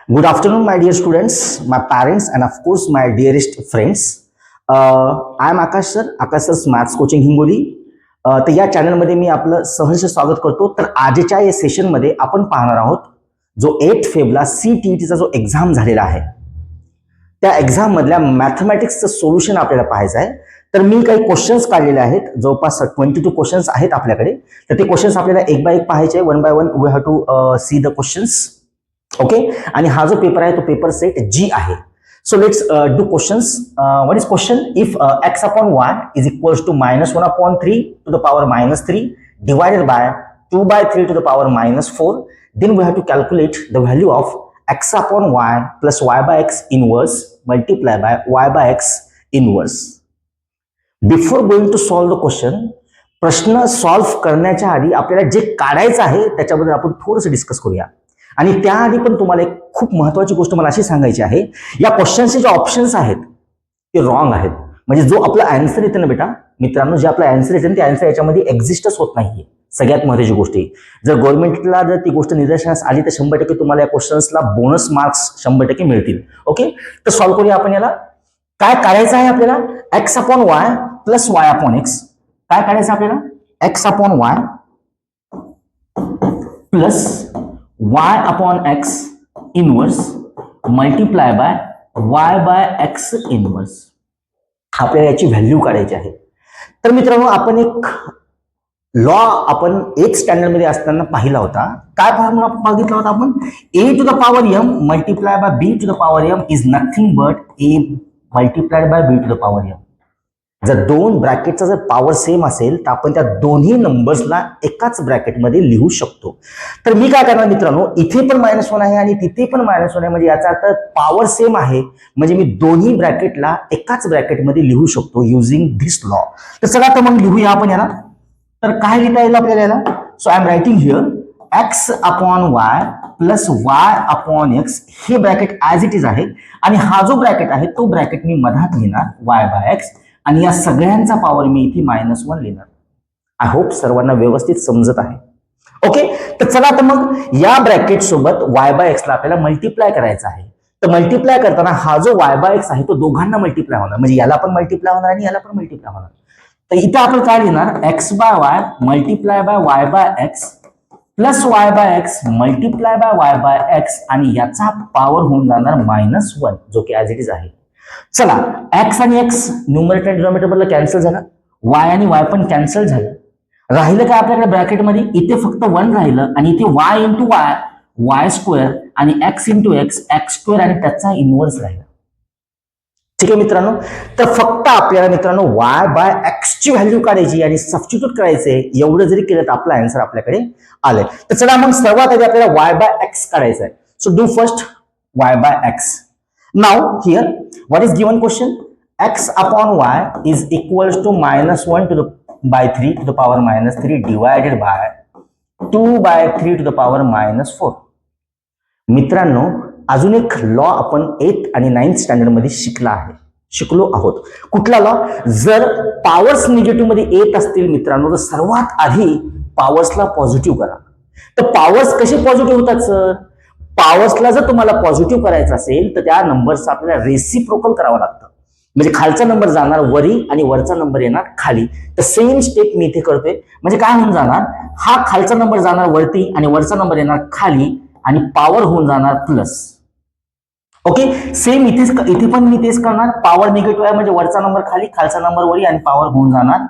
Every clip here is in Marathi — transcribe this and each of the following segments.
Good afternoon, my dear students, my parents, and of course, my dearest friends. I am Akash sir, Akash sir's Maths Coaching Hingoli. तर या चॅनलमध्ये मी आपलं सहर्ष स्वागत करतो. तर आजच्या या सेशनमध्ये आपण पाहणार आहोत जो 8 फेबला CTETचा जो एक्झाम झालेला आहे त्या एक्झाम मधल्या मॅथमॅटिक्सचं सोल्युशन आपल्याला पाहायचं आहे. तर मी काही क्वेश्चन्स काढलेले आहेत, जवळपास 22 क्वेश्चन्स आहेत आपल्याकडे. तर ते क्वेश्चन्स आपल्याला एक बाय एक पाहायचे, one by one we have to see the questions. Okay, आणि हा जो पेपर आहे तो पेपर सेट G आहे. So let's do questions. What is question? If x upon y is equals to -1/3 to the power -3 divided by 2/3 to the power -4, then we have to calculate the value of x upon y plus y by x inverse multiplied by y by x inverse. Before going to solve the question, प्रश्न सॉल्व्ह करण्याच्या आधी आपल्याला जे काढायचं आहे त्याच्याबद्दल आपण थोडंसं डिस्कस करूया. आणि त्याआधी पण तुम्हाला एक खूप महत्वाची गोष्ट मला अशी सांगायची आहे, या क्वेश्चनचे जे ऑप्शन्स आहेत ते रॉंग आहेत. म्हणजे जो आपला आन्सर येते ना बेटा मित्रांनो, जे आपला आन्सर येते ते आन्सर याच्यामध्ये एक्झिस्टच होत नाहीये. सगळ्यात महत्वाची गोष्ट आहे, जर गव्हर्नमेंटला जर ती गोष्ट निदर्शनास आली तर 100% तुम्हाला या क्वेश्चन्सला बोनस मार्क्स 100% मिळतील. ओके, तर सॉल्व्ह करूया आपण. याला काय काढायचं आहे आपल्याला? X upon Y plus y upon x. काय काढायचं आपल्याला? X upon Y plus y upon x inverse multiply by y by x inverse. आपल्याला याची व्हॅल्यू काढायची आहे. तर मित्रांनो, आपण एक लॉ आपण 8th स्टँडर्ड मध्ये असताना पाहिला होता. काय फॉर्म्युला बघितला होता आपण? a to the power m multiplied by b to the power m is nothing but a multiplied by b to the power m. जर दोन ब्रॅकेटचा जर पॉवर सेम असेल तर आपण त्या दोन्ही नंबर्सला एकाच ब्रॅकेटमध्ये लिहू शकतो. तर मी काय करणार मित्रांनो, इथे पण -1 आहे आणि तिथे पण -1 आहे, म्हणजे याचा अर्थ पॉवर सेम आहे, म्हणजे मी दोन्ही ब्रॅकेटला एकाच ब्रॅकेटमध्ये लिहू शकतो युजिंग धिस लॉ. तर चला तर मग लिहूया आपण याला. तर काय लिहिता येईल आपल्याला याला? So I am writing here x upon Y plus y upon x. हे ब्रॅकेट ऍज इट इज आहे आणि हा जो ब्रॅकेट आहे तो ब्रॅकेट मी मधात लिहिणार वाय बाय एक्स, आणि या सगळ्यांचा पॉवर मी इथे -1 लिहिणार. आय होप सर्वांना व्यवस्थित समजत आहे. ओके, तर चला तर मग या ब्रॅकेट सोबत y बाय एक्स ला आपल्याला मल्टिप्लाय करायचा आहे. तर मल्टिप्लाय करताना हा जो y बाय एक्स आहे तो दोघांना मल्टिप्लाय होणार, म्हणजे याला पण मल्टिप्लाय होणार आणि याला पण मल्टिप्लाय होणार. तर इथे आपण काय लिहिणार? X by y multiply by y by x plus y by x multiply by y by x, आणि याचा पॉवर होऊन जाणार -1, जो की ऍज इट इज आहे. चला, एक्स आणि एक्स न्यूमरेटर आणि डिनॉमिनेटर मधलं कॅन्सल झालं, वाय आणि वाय पण कॅन्सल झालं. राहिलं काय आपल्याकडे ब्रॅकेटमध्ये? इथे फक्त 1 राहिलं आणि इथे Y into Y Y square आणि X into X X square आणि त्याचा इनव्हर्स राहिला. ठीक आहे मित्रांनो, तर फक्त आपल्याला मित्रांनो वाय बाय एक्स ची व्हॅल्यू काढायची आणि सबस्टिट्यूट करायचंय. एवढं जरी केलं तर आपला आन्सर आपल्याकडे आलंय. तर चला मग सर्वात आधी आपल्याला वाय बाय एक्स काढायचं आहे. So do first Y by x. Now here, what is given question? X upon y is equals to -1 to the by 3 to the power -3 divided by 2 by 3 to the power -4. मित्रांनो, अजून एक लॉ आपण 8th आणि 9th स्टँडर्ड मध्ये शिकलो आहोत. कुठला लॉ? जर पॉवर्स निगेटिव्ह मध्ये येत असतील मित्रांनो, तर सर्वात आधी पॉवर्सला पॉझिटिव्ह करा. तर पॉवर्स कसे पॉझिटिव्ह होतात सर? पॉवर्सला जर तुम्हाला पॉझिटिव्ह करायचं असेल तर त्या नंबरचा आपल्याला रेसिप्रोकल करावं लागतं. म्हणजे खालचा नंबर जाणार वरी आणि वरचा नंबर येणार खाली. तर सेम स्टेप मी इथे करतोय. म्हणजे काय होऊन जाणार? हा खालचा नंबर जाणार वरती आणि वरचा नंबर येणार खाली आणि पॉवर होऊन जाणार प्लस. ओके, सेम इथे पण मी तेच करणार. पॉवर निगेटिव्ह आहे म्हणजे वरचा नंबर खाली, खालचा नंबर वरी आणि पॉवर होऊन जाणार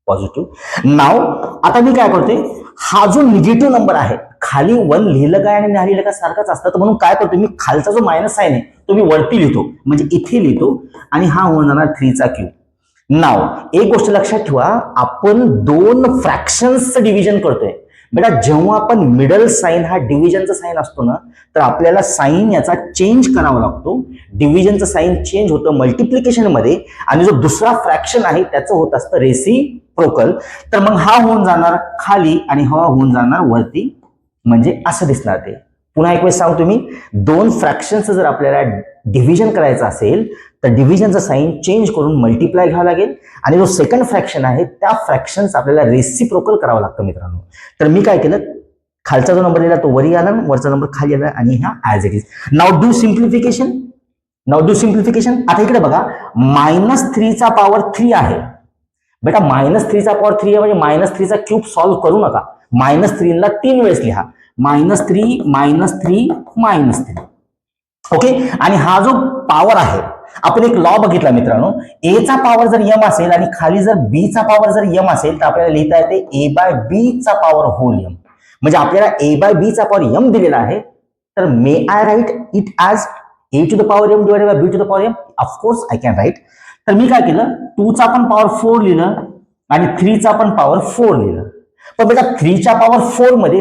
पॉझिटिव्ह. नाव आता मी काय करतोय, हा जो निगेटिव्ह नंबर आहे खाली 1 लिहिलं काय आणि नाही लिहिलं काय सारखंच असतं. तर म्हणून काय करतो मी, खालचा जो मायनस साइन आहे तो मी वरती लिहितो, म्हणजे इथे लिहितो आणि हा होऊन जाणार 3चा क्यूब. नाव एक गोष्ट लक्षात ठेवा, आपण 2 फ्रॅक्शन्सचं डिव्हिजन करतोय बेटा. जेव्हा आपण मिडल साइन हा डिव्हिजनचा साइन असतो ना, तर आपल्याला साइन याचा चेंज करावा लागतो. डिव्हिजनचं साइन चेंज होतं मल्टिप्लिकेशन मध्ये, आणि जो दुसरा फ्रॅक्शन आहे त्याचं होत असतं रेसिप्रोकल. तर मग हा होऊन जाणार खाली आणि हा होऊन जाणार वरती, म्हणजे असं दिसणार ते. पुन्हा एक वेळेस सांगतो मी, 2 फ्रॅक्शनचं जर आपल्याला डिव्हिजन करायचं असेल तर डिव्हिजनचा साइन चेंज करून मल्टिप्लाय घ्यावा लागेल, आणि जो सेकंड फ्रॅक्शन आहे त्या फ्रॅक्शनचा आपल्याला रेसिप्रोकल करावं लागतं मित्रांनो. तर मी काय केलं, खालचा जो नंबर दिला तो वरी आला, वरचा नंबर खाली आला आणि हा as it is. Now do simplification. आता इकडे बघा, -3चा पॉवर 3 आहे बेटा. -3चा पॉवर 3 आहे म्हणजे -3चा क्यूब सॉल्व्ह करू नका. -3 ला 3 वेळेस लिहा. -3 -3 -3. ओके. आणि हा जो पॉवर आहे, आपण एक लॉ बघितला मित्रांनो, ए चा पॉवर जर m असेल आणि खाली जर b चा पॉवर जर m असेल तर आपल्याला लिहिता येते a/b चा पॉवर होल m. म्हणजे आपल्याला a/b चा पॉवर m दिलेला आहे, तर may I write it as a to the power m divided by b to the power m? Of course I can write. तर मी काय केलं, 2 चा पण पॉवर 4 लिहिलं आणि 3 चा पण पॉवर 4 लिहिलं. पण बेटा 3 च्या पॉवर 4 मध्ये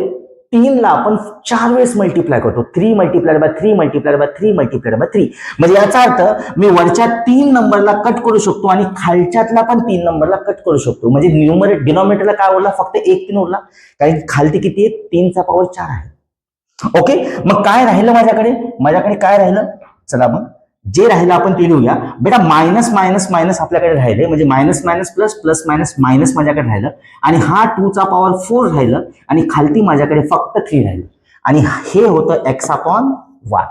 3 ला आपण 4 वेळेस मल्टिप्लाय करतो. 3 multiplied by 3 multiplied by 3 multiplied by 3. म्हणजे याचा अर्थ मी वरच्या 3 नंबरला कट करू शकतो आणि खालच्यातला पण 3 नंबरला कट करू शकतो. म्हणजे न्यूमरेटर डिनॉमिनेटरला काय उरला, फक्त 1 3 उरला, कारण खालती किती आहे, 3 चा पॉवर 4 आहे. ओके. मग काय राहिलं माझ्याकडे काय राहिलं, चला मग जे राहिलं आपण ते लिहूया बेटा. मायनस मायनस मायनस आपल्याकडे राहिले, म्हणजे minus minus plus, plus minus minus माझ्याकडे राहिलं, आणि हा 2 चा पॉवर 4 राहिलं, आणि खालती माझ्याकडे फक्त 3 राहिलं, आणि हे होतं x/y.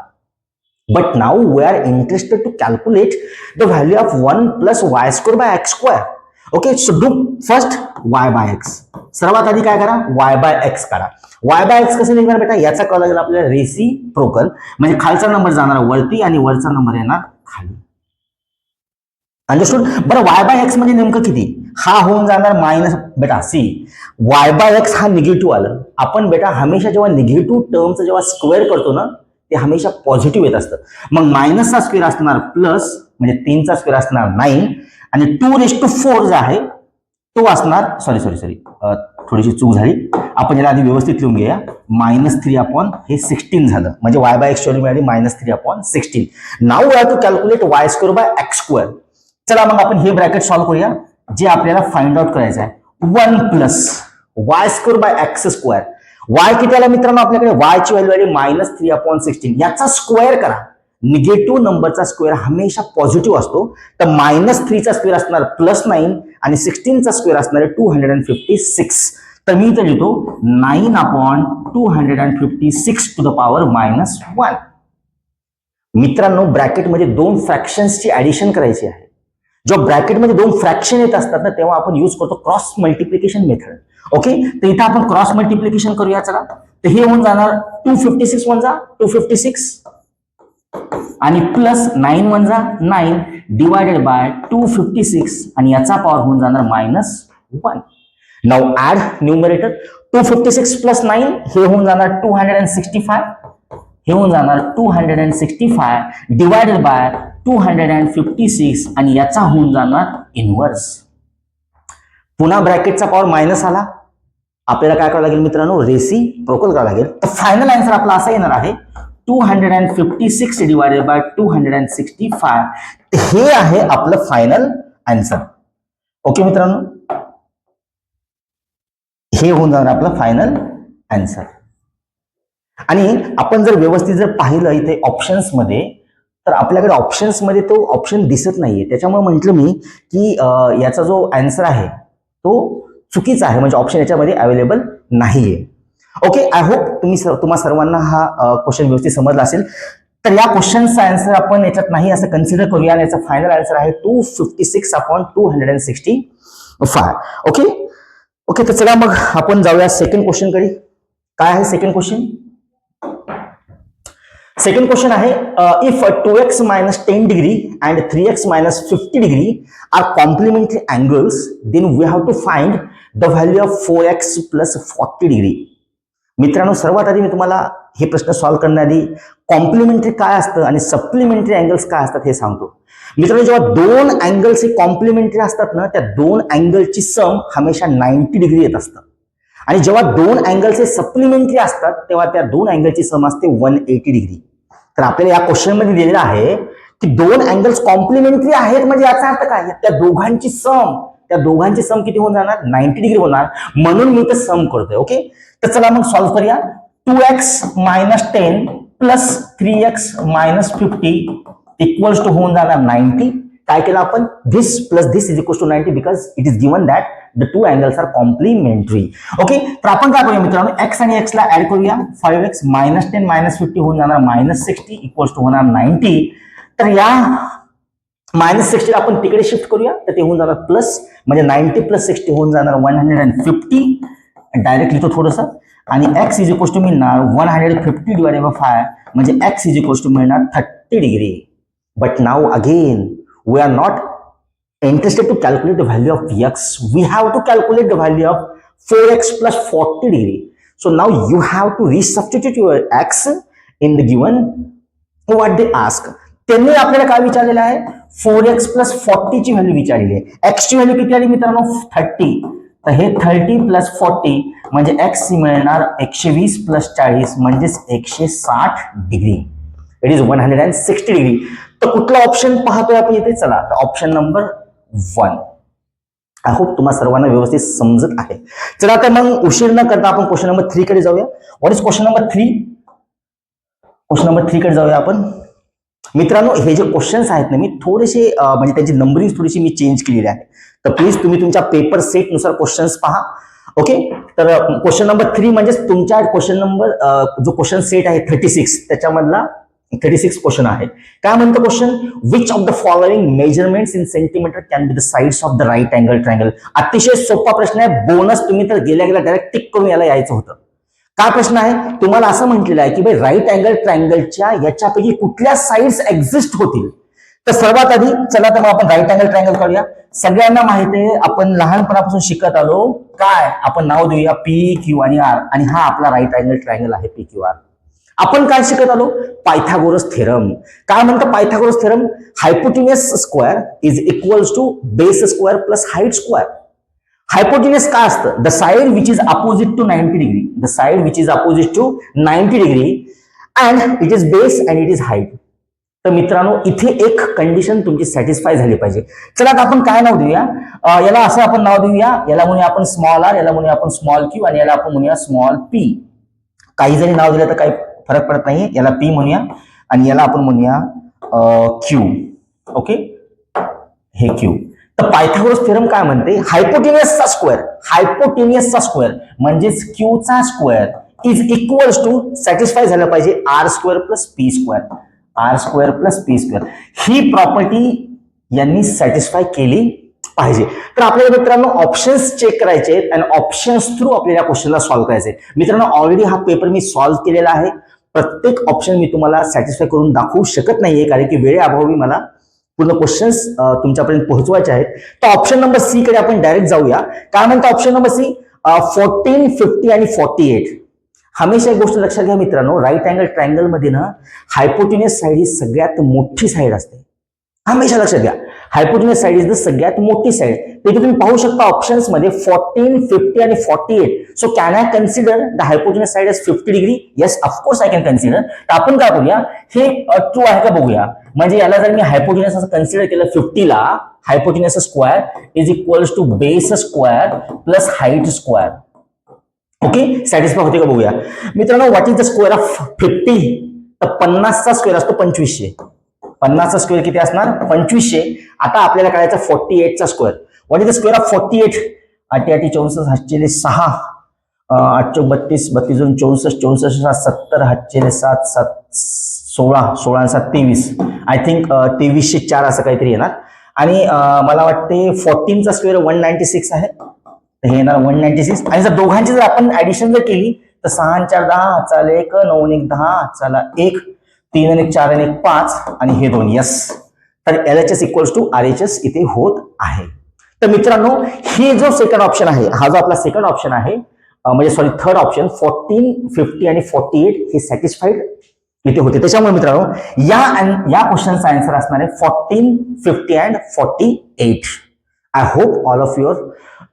But now we are interested to calculate the value of 1 + y² by x². Okay. So do first y/x. सर्वात आधी काय करा, y/x करा. y/x कसं लिहिणार बेटा, याचा कळलं लागेल आपल्याला रेसिप्रोकल, म्हणजे खालचा नंबर जाणार वरती आणि वरचा नंबर येणार खाली. अंडरस्टूड. बरं, y/x म्हणजे नेमकं किती, हा होऊन जाणार मायनस. बेटा सी, y/x हा निगेटिव्ह आलं. आपण बेटा हमेशा जेव्हा निगेटिव्ह टर्मचं जेव्हा स्क्वेअर करतो ना, ते हमेशा पॉझिटिव्ह येत असतं. मग मायनसचा स्क्वेअर असणार प्लस, म्हणजे 3चा स्क्वेअर असणार 9, आणि 2⁴ जो आहे तो असणार, सॉरी थोडीशी चूक झाली, आपण याला आधी व्यवस्थित लिहून घेऊया. -3/16 झालं, म्हणजे y/x व्हॅल्यू मिळाली -3/16. Now we have to calculate y² by x². चला मग आपण हे ब्रॅकेट सॉल्व्ह करूया, जे आपल्याला फाइंड आउट करायचं आहे. 1 + y² बाय x². y किती आला मित्रांनो आपल्याकडे, y ची व्हॅल्यू आली -3/16. याचा स्क्वेअर करा. निगेटिव्ह नंबरचा स्क्वेअर हमेशा पॉझिटिव्ह असतो, तर -3चा स्क्वेअर असणार +9 आणि 16चा स्क्वेअर असणार 256. तर मी इथे लिहितो 9/256 टू द पॉवर -1. मित्रांनो, ब्रॅकेटमध्ये 2 फ्रॅक्शन्सची ऍडिशन करायची आहे. जेव्हा ब्रॅकेटमध्ये 2 फ्रॅक्शन येत असतात ना, तेव्हा आपण यूज करतो क्रॉस मल्टिप्लिकेशन मेथड. ओके. तर इथं आपण क्रॉस मल्टिप्लिकेशन करूया. चला, तर हे होऊन जाणार 256 × 256 आणि प्लस 9 × 9 डिवायडेड बाय 256, आणि याचा पॉवर होऊन जाणार -1. Now add numerator. 256 + 9 हे होऊन जाणार 265. हे होऊन जाणार 265 डिवायडेड बाय 256, आणि याचा होऊन जाणार इनवर्स. पुन्हा ब्रॅकेटचा पॉवर मायनस आला, आपल्याला काय करावं लागेल मित्रांनो, रेसिप्रोकल करावं लागेल. तर फायनल आन्सर आपला असा येणार आहे 256 डिवायडेड बाय 265. हे आहे आपलं फायनल आन्सर. ओके मित्रांनो, हे होऊन जाणार आपलं फायनल आन्सर. आणि आपण जर व्यवस्थित जर पाहिलं इथे ऑप्शन्स मध्ये, तर आपल्याकडे ऑप्शन्स मध्ये तो ऑप्शन दिसत नाहीये. त्याच्यामुळे म्हटलं मी की याचा जो आन्सर आहे तो चुकीचा आहे, म्हणजे ऑप्शन याच्यामध्ये अवेलेबल नाहीये. ओके. आय होप तुम्हा सर्वांना हा क्वेश्चन व्यवस्थित समजला असेल. तर या क्वेश्चनचा आन्सर आपण याच्यात नाही असं कन्सिडर करूया, आणि याचा फायनल आन्सर आहे 256/265. ओके. ओके. तर चला मग आपण जाऊया सेकंड क्वेश्चन कडे. काय आहे सेकंड क्वेश्चन? सेकंड क्वेश्चन आहे, if 2x - 10 degree and 3x - 50 degree are complementary angles, then we have to find the value of 4x + 40 degree. मित्रांनो, सर्वात आधी मी तुम्हाला हे प्रश्न सॉल्व्ह करण्याआधी कॉम्प्लिमेंटरी काय असतं आणि सप्लिमेंटरी अँगल्स काय असतात हे सांगतो. मित्रांनो, जेव्हा 2 अँगल्स हे कॉम्प्लिमेंटरी असतात ना, त्या 2 अँगलची सम हमेशा 90 डिग्री येत असतं, आणि जेव्हा 2 अँगल्स हे सप्लिमेंटरी असतात तेव्हा त्या 2 अँगलची सम असते 180 डिग्री. तर आपल्याला या क्वेश्चन मध्ये दिलेलं आहे की 2 अँगल्स कॉम्प्लिमेंटरी आहेत, म्हणजे याचा अर्थ काय, त्या दोघांची सम किती होऊन जाणार, 90 डिग्री होणार, म्हणून मी ते सम करतोय. ओके. तर चला मग सॉल्व्ह करूया. 2x - 10 + 3x - 50 इक्वल्स टू होऊन जाणार 90. काय केलं आपण, this plus this is equals to 90 because it is given that the two angles are complementary. Okay, तर आपण काय करूया मित्रांनो, x आणि x ला ऍड करूया. 5x -10 -50 होऊन जाणार -60 इक्वल्स टू होणार 90. तर या -60 आपण तिकडे शिफ्ट करूया, तर ते होऊन जाणार प्लस, म्हणजे 90 + 60 होऊन जाणार 150. डायरेक्ट लिहितो थोडंसं, आणि x इज इक्वल्स टू मिळणार 150 डिवाइडेड बाय 5, म्हणजे x इज इक्वल्स टू मिळणार 30 degree. But now again we are not interested to calculate the value of x. We have to calculate the value of 4x plus 40 degree. So now you have to resubstitute your x in the given what they ask. त्यांनी आपल्याला काय विचारलेलं आहे, 4x plus 40 ची व्हॅल्यू विचारलेली आहे. x ची व्हॅल्यू किती आली मित्रांनो, 30. तर हे 30 plus 40 म्हणजे x मिळणार 120 plus 40 म्हणजेच 160 डिग्री. It is 160 degree. तर कुठला ऑप्शन पाहतोय आपण इथे, चला तर ऑप्शन नंबर 1. आय होप तुम्हाला सर्वांना व्यवस्थित समजत आहे. चला तर मग उशीर न करता आपण क्वेश्चन नंबर 3 कडे जाऊया. What is question number 3? Question number 3 कडे जाऊया आपण. मित्रांनो, हे जे क्वेश्चन्स आहेत ना, मी थोडेसे म्हणजे त्यांची नंबरिंग थोडीशी मी चेंज केलेली आहे. तर प्लीज तुम्ही तुमच्या पेपर सेट नुसार क्वेश्चन्स पहा. ओके, तर क्वेश्चन नंबर 3 म्हणजे तुमच्या क्वेश्चन नंबर जो क्वेश्चन सेट आहे 36, त्याच्यामधला 36 क्वेश्चन आहे. काय म्हणतो question, which of the following measurements in centimetre can be the sides of the right angle triangle. अतिशय सोपा प्रश्न आहे. बोनस तुम्ही तर गेल्या डायरेक्ट टिक करून याला यायचं होतं. काय प्रश्न आहे, तुम्हाला असं म्हटलेलं आहे की भाई राईट अँगल ट्रायंगलच्या याच्यापैकी कुठल्या साइड्स एक्झिस्ट होतील. तर सर्वात आधी चला तर मग आपण राईट अँगल ट्रायंगल करूया. सगळ्यांना माहिती आहे, आपण लहानपणापासून शिकत आलो, काय आपण नाव देऊया PQ आणि R, आणि हा आपला राईट अँगल ट्रायंगल आहे PQR. आपण काय शिकत आलो, पायथागोरस थेरम. काय म्हणतं Pythagoras theorem, hypotenuse square is equals to base square plus height square. Hypotenuse काय असतं, the side which is opposite to 90 degree, the side which is opposite to 90 degree and it is base and it is height. तर मित्रांनो, इथे एक कंडिशन तुमची सॅटिस्फाय झाली पाहिजे. चला आता आपण काय नाव देऊया, याला असं आपण नाव देऊया, याला म्हणूया आपण स्मॉल r, याला म्हणूया आपण स्मॉल q, आणि याला आपण म्हणूया स्मॉल p. काही जरी नाव दिलं तर काही फरक पडत नाही. याला P म्हणूया आणि याला आपण म्हणूया Q. ओके, हे Q. तर पायथागोरस थेरम काय म्हणते, हायपोटेन्यूसचा स्क्वेअर म्हणजेच Q चा square is equals to, satisfy झालं पाहिजे R square plus P square. R square plus P square ही प्रॉपर्टी यांनी सॅटिस्फाय केली पाहिजे. तर आपल्याला मित्रांनो ऑप्शन्स चेक करायचे आहेत आणि ऑप्शन्स थ्रू आपल्याला क्वेश्चनला सॉल्व्ह करायचे. मित्रांनो, ऑलरेडी हा पेपर मी सॉल्व्ह केलेला आहे. प्रत्येक ऑप्शन मी तुम्हाला सॅटिस्फाय करून दाखवू शकत नाहीये, कारण की वेळेअभावी मला पूर्ण क्वेश्चन्स तुमच्यापर्यंत पोहोचवायचे आहेत. तर ऑप्शन नंबर सी कडे आपण डायरेक्ट जाऊया. काय म्हणतो ऑप्शन नंबर सी, 14, 50 आणि 48. हमेशा एक गोष्ट लक्षात घ्या मित्रांनो, राईट अँगल ट्रायंगल मध्ये ना हायपोटेन्यूस साइड ही सगळ्यात मोठी साइड असते. हमेशा लक्षात घ्या, हायपोटेन्यूस साइड इज द सगळ्यात मोठी साइड. तर तुम्ही पाहू शकता ऑप्शन्स मध्ये 14, 50 आणि 48. So can I consider the hypotenuse side as 50 degree? Yes, of course I can consider. तर आपण काय करूया, हे ट्रू आहे का बघूया. म्हणजे याला जर मी हायपोटेन्यूस असं कन्सिडर केलं 50 ला, hypotenuse square is equals to base square plus height square. Okay, satisfy होते का बघूया मित्रांनो. What is the square of 50? तर 50 चा स्क्वेअर असतो 2500. 50 चा स्क्वेअर किती असणार, 2500. आता आपल्याला करायचं 48 चा square. What is the square of 48? 8 8 64 8 6 8 32 32 64 64 70 8 7 7 16 16 7 23. I think 2304 असं काहीतरी येणार. आणि मला वाटते 14 चा स्क्वेअर 196 आहे. हे येणार 196. आणि जर दोघांची जर आपण ऍडिशन जर केली तर 6 4 10 चला 1 9 1 10 चला 1 3 आणि 4 आणि 1 5 आणि हे 2. यस, तर LHS इक्वल्स टू RHS इथे होत आहे. तर मित्रांनो, हे जो सेकंड ऑप्शन आहे, हा जो आपला सेकंड ऑप्शन आहे, म्हणजे सॉरी थर्ड ऑप्शन 14, 50 आणि 48 हे सॅटिस्फाईड इथे होते. त्याच्यामुळे मित्रांनो या क्वेश्चनचा आन्सर असणार आहे 14, 50 and 48. I hope all of your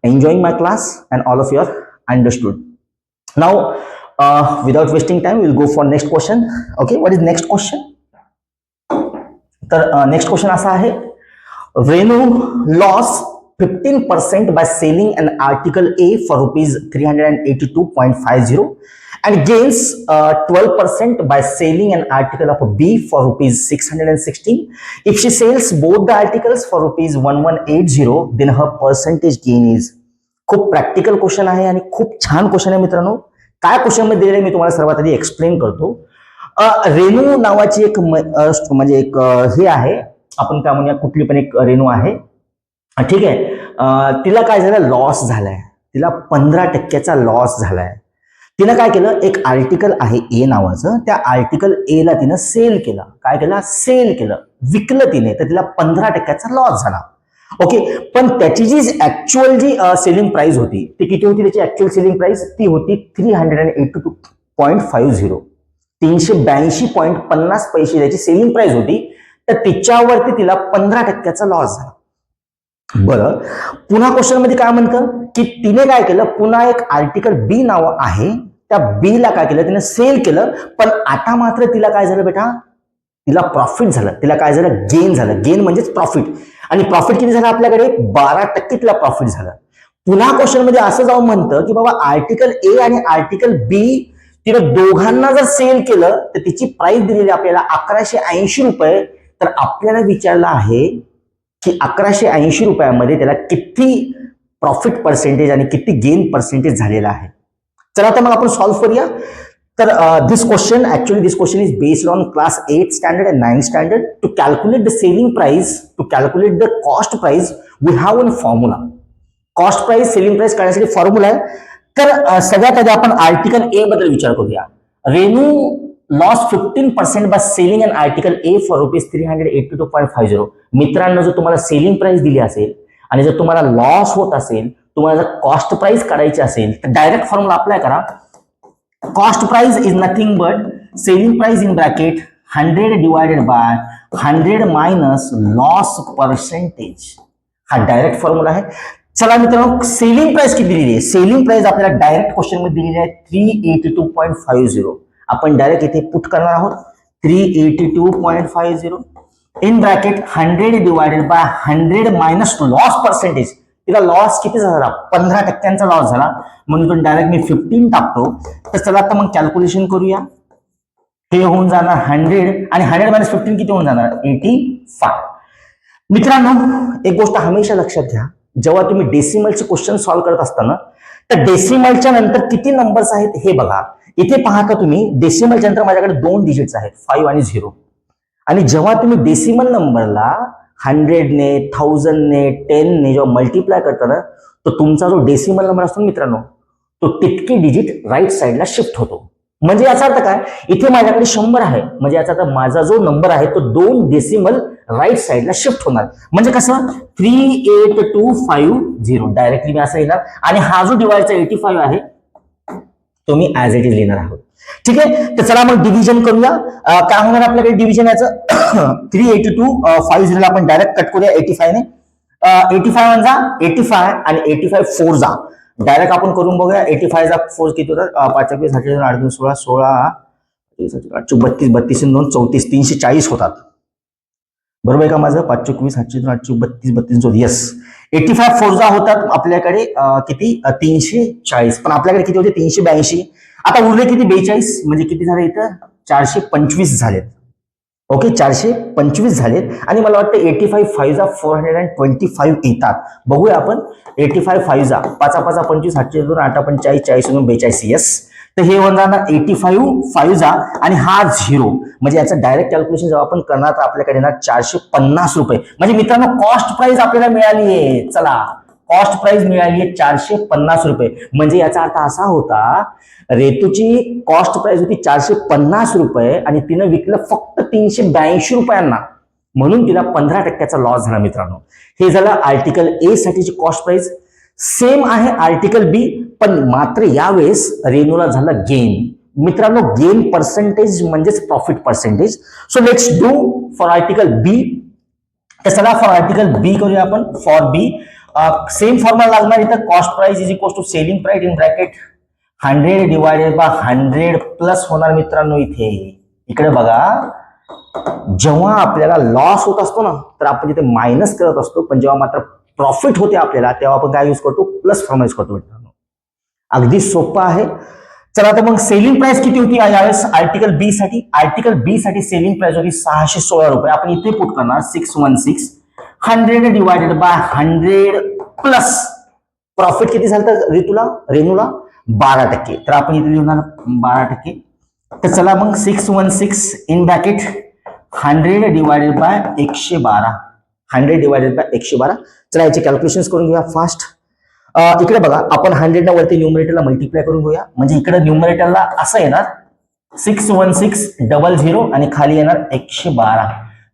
enjoying my class and all of you are understood. Now without wasting time, we'll go for next question. Okay, what is next question? तर next question असा आहे, Renu lost 15% by selling an article A for rupees 382.50 and gains 12% by selling an article of B for rupees 616. If she sells both the articles for rupees 1180, then her percentage gain is. खूप प्रॅक्टिकल क्वेश्चन आहे आणि खूप छान क्वेश्चन आहे मित्रांनो. काय क्वेश्चन मध्ये दिलेलं मी तुम्हाला सर्वात आधी एक्सप्लेन करतो. रेणू नावाची एक म्हणजे एक हे आहे, आपण काय म्हणूया, कुठली पण एक रेणू आहे, ठीक आहे. तिला काय झालं, लॉस झालाय, तिला 15% लॉस झालाय. तिनं काय केलं, एक आर्टिकल आहे ए नावाचं, त्या आर्टिकल ए ला तिनं सेल केलं. काय केलं, सेल केलं, विकलं तिने, तर तिला 15% लॉस झाला. ओके, पण त्याची जी ऍक्च्युअल जी सेलिंग प्राइस होती ती किती होती, त्याची ऍक्च्युअल सेलिंग प्राइस ती होती 382.50, 382.50 पैसे त्याची सेलिंग प्राइस होती. तर तिच्यावरती तिला 15% लॉस झाला. बरं, पुन्हा क्वेश्चन मध्ये काय म्हणतं की तिने काय केलं, पुन्हा एक आर्टिकल बी नाव आहे, त्या बी ला काय केलं, तिने सेल केलं, पण आता मात्र तिला काय झालं बेटा, तिला प्रॉफिट झालं. तिला काय झालं, गेन झालं. गेन म्हणजेच प्रॉफिट. आणि प्रॉफिट किती झालं आपल्याकडे, 12% तिला प्रॉफिट झालं. पुन्हा क्वेश्चन मध्ये असं जाऊन म्हणतं की बाबा आर्टिकल ए आणि आर्टिकल बी तिने दोघांना जर सेल केलं तर तिची प्राइस दिलेली आपल्याला 1180 रुपये. तर आपल्याला विचारलं आहे की 1180 रुपयामध्ये त्याला किती प्रॉफिट पर्सेंटेज आणि किती गेन पर्सेंटेज झालेला आहे. चला तर मग आपण सॉल्व्ह करूया. तर this question is based on class 8 standard and 9 standard. To calculate the selling price, to calculate the cost price, we have one formula. Cost price, selling price काढण्यासाठी फॉर्म्युला आहे. तर सगळ्यात आधी आपण आर्टिकल ए बद्दल विचार करूया. Renu loss 15% by selling an article A for rupees 382.50. मित्रांनो, जर तुम्हाला सेलिंग प्राइस दिली असेल आणि जर तुम्हाला लॉस होत असेल, तुम्हाला जर कॉस्ट प्राइस काढायची असेल, तर डायरेक्ट फॉर्म्युला अप्लाय करा. Cost price is nothing but selling price in bracket 100 divided by 100 minus loss percentage. हा डायरेक्ट फॉर्म्युला आहे. चला मित्रांनो, सेलिंग प्राइस किती दिलेली आहे, सेलिंग प्राइस आपल्याला डायरेक्ट क्वेश्चन मध्ये दिलेली आहे 382.50. आपण डायरेक्ट इथे पुट करणार आहोत 382.50 in bracket 100 divided by 100 minus loss percentage. तिला लॉस किती झाला, 15% लॉस झाला, म्हणून डायरेक्ट मी 15 टाकतो. तर चला आता मग कॅल्क्युलेशन करूया. हे होऊन जाणार 100 आणि 100 मायनस 15 किती होऊन जाणार, 85. मित्रांनो, एक गोष्ट हमेशा लक्षात घ्या, जेव्हा तुम्ही डेसिमलचे क्वेश्चन सॉल्व्ह करत असताना, तर डेसिमलच्या नंतर किती नंबर्स आहेत हे बघा. इथे पाहता तुम्ही, डेसिमलच्या नंतर माझ्याकडे 2 डिजिट्स आहेत, 5 आणि 0. आणि जेव्हा तुम्ही डेसिमल नंबरला 100 ने, 1000 ने, 10 ने जेव्हा मल्टिप्लाय करताना, तर तुमचा जो डेसिमल नंबर असतो मित्रांनो, तो तितकी डिजिट राईट साईडला शिफ्ट होतो. म्हणजे याचा अर्थ काय, इथे माझ्याकडे 100 आहे, म्हणजे याचा अर्थ माझा जो नंबर आहे तो 2 डेसिमल राईट साईडला शिफ्ट होणार. म्हणजे कसं, 38250 डायरेक्टली मी असं येणार. आणि हा जो डिवाइडचा 85 आहे तो मी ऍज इट इज लिहिणार आहोत. ठीक आहे, तर चला मग डिव्हिजन करूया. काय होणार आपल्याकडे डिव्हिजन याचं 382.50 आपण डायरेक्ट कट करूया 85 ने. 85 जा 85 आणि 85 4 जा डायरेक्ट आपण करून बघूया. 85 चा 4 किती होतात, 5 8 8 16 16 32 32 2 34 340 होतात. बरोबर आहे का माझं, 5 21 8 32 32 यस. 85 4 जा होतात आपल्याकडे किती, 340. पण आपल्याकडे किती होते, 382. आता उरले किती, 42. म्हणजे किती झाले इथं, 425 झालेत. ओके, 425 झालेत. आणि मला वाटतं 85 5 जा 425 येतात. बघूया आपण. 85 5 जा 5 5 25 8 2 8 45 40 42 यस. तर हे होऊन जाणार 85 5 जा आणि हा 0. म्हणजे याचं डायरेक्ट कॅल्क्युलेशन जेव्हा आपण करणार तर आपल्याकडे येणार 450 रुपये. म्हणजे मित्रांनो, कॉस्ट प्राइस आपल्याला मिळाली आहे. चला, कॉस्ट प्राइस मिळाली आहे 450 रुपये. म्हणजे याचा अर्थ असा होता, रेतूची कॉस्ट प्राइस होती 450 रुपये आणि तिनं विकलं फक्त 382 रुपयांना, म्हणून तिला 15% लॉस झाला. मित्रांनो, हे झालं आर्टिकल ए साठीची कॉस्ट प्राइस. सेम आहे आर्टिकल बी, पण मात्र यावेळेस रेणूला झालं गेन. मित्रांनो, गेन पर्सेंटेज म्हणजेच profit percentage. So let's do for article B. तर चला फॉर आर्टिकल बी करूया आपण. फॉर बी सेम फॉर्म्युला लागणार इथं, cost price is equal to selling price in bracket 100 divided by 100 plus होणार. मित्रांनो, इकडे बघा, जेव्हा आपल्याला लॉस होत असतो ना, तर आपण तिथे मायनस करत असतो, पण जेव्हा मात्र प्रॉफिट होते आपल्याला, तेव्हा आपण काय यूज करतो, प्लस फॉर्म्युला यूज करतो. मित्रांनो, अगदी सोपं आहे. चला तर मग सेलिंग प्राइस किती होती यावेळेस आर्टिकल बी साठी? आर्टिकल बी साठी सेलिंग प्राइस होती 616 रुपये. आपण इथे पुट करणार 616 100 डिवायडेड बाय 100 प्लस प्रॉफिट किती झालं रेणूला 12%. तर आपण इथे लिहणार 12%. तर चला मग 616 in bracket 100 divided bye 112, 100 divided bye 112. चला याचे कॅल्क्युलेशन करून घेऊया फास्ट. इकडे बघा आपण 100 ना वरती न्यूमरेटरला मल्टिप्लाय करून घेऊया. म्हणजे इकडे न्यूमरेटरला असं येणार 61600 आणि खाली येणार 112.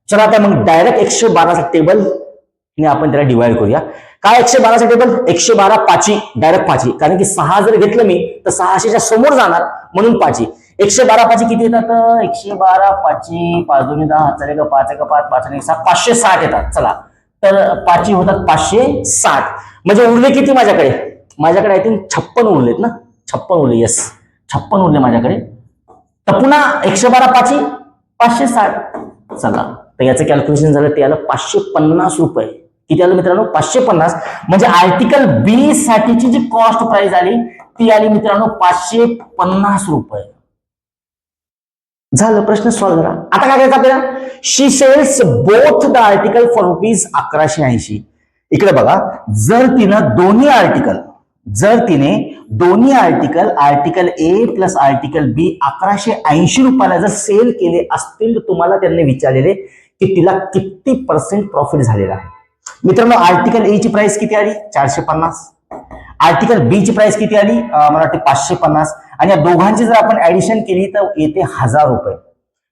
चला आता मग डायरेक्ट 112चा टेबल ने आपण त्याला डिवाइड करूया. काय 112चा टेबल? 112 पाची, डायरेक्ट पाची, कारण की 6 जर घेतलं मी तर 600च्या समोर जाणार म्हणून पाची. 112 पाची किती येतात? 112 पाची 5 2 10 5 1 5 1 5 5 1 6 560 येतात. चला तर पाची होतात 560. म्हणजे उरले किती माझ्याकडे? माझ्याकडे आय थिंक 56 उरलेत ना, 56 उरले. येस 56 उरले माझ्याकडे. तर पुन्हा 112 पाची 560. चला तर याचं कॅल्क्युलेशन झालं ते आलं 550 रुपये. किती आलं मित्रांनो? 550. म्हणजे आर्टिकल बी साठीची जी कॉस्ट प्राइस आली ती आली मित्रांनो 550 रुपये. झालं, प्रश्न सॉल्व्ह झाला. आता काय करायचं आपल्याला? शी cells both the article for rupees 1180. इकडे बघा, जर तिने दोन्ही article article a plus article बी 1180 रुपयाला जर सेल केले असतील तर तुम्हाला त्यांनी विचारलेले की तिला किती % प्रॉफिट झालेला आहे. मित्रांनो आर्टिकल ए ची प्राइस किती आली? 450. आर्टिकल बी ची प्राइस किती आली? मला वाटते 550. आणि या दोघांची जर आपण ऍडिशन केली तर येते 1000 रुपये.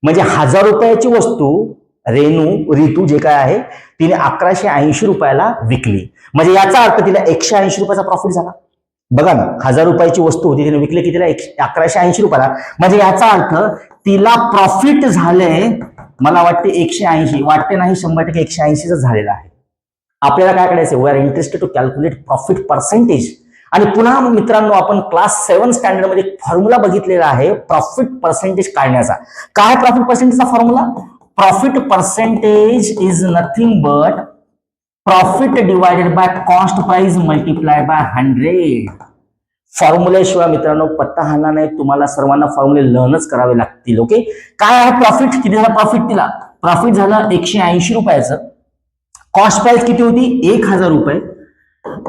म्हणजे 1000 रुपयाची वस्तू रितू जे काय आहे तिने 1180 रुपयाला विकली. म्हणजे याचा अर्थ तिला 180 रुपयाचा प्रॉफिट झाला. बघा ना, 1000 रुपयाची वस्तू होती तिने विकली कितीला? 1180 रुपयाला. म्हणजे याचा अर्थ तिला प्रॉफिट झाले मला वाटते 180, वाटते नाही 100% 180 झालेला आहे. आपल्याला काय करायचं? We are interested to calculate profit percentage. आणि पुन्हा मित्रांनो आपण क्लास 7 स्टँडर्ड मध्ये फॉर्म्युला बघितलेला आहे प्रॉफिट पर्सेंटेज काढण्याचा. काय प्रॉफिट पर्सेंटेजचा formula? Profit percentage is nothing but profit divided by cost price multiply by 100. फॉर्म्युल्याशिवाय मित्रांनो पत्ता हाणला नाही. तुम्हाला सर्वांना फॉर्म्युले लर्नच करावे लागतील. ओके, काय आहे प्रॉफिट? किती झाला प्रॉफिट? तिला प्रॉफिट झालं 180 रुपयाचं. कॉस्ट प्राइस किती होती? 1000 रुपये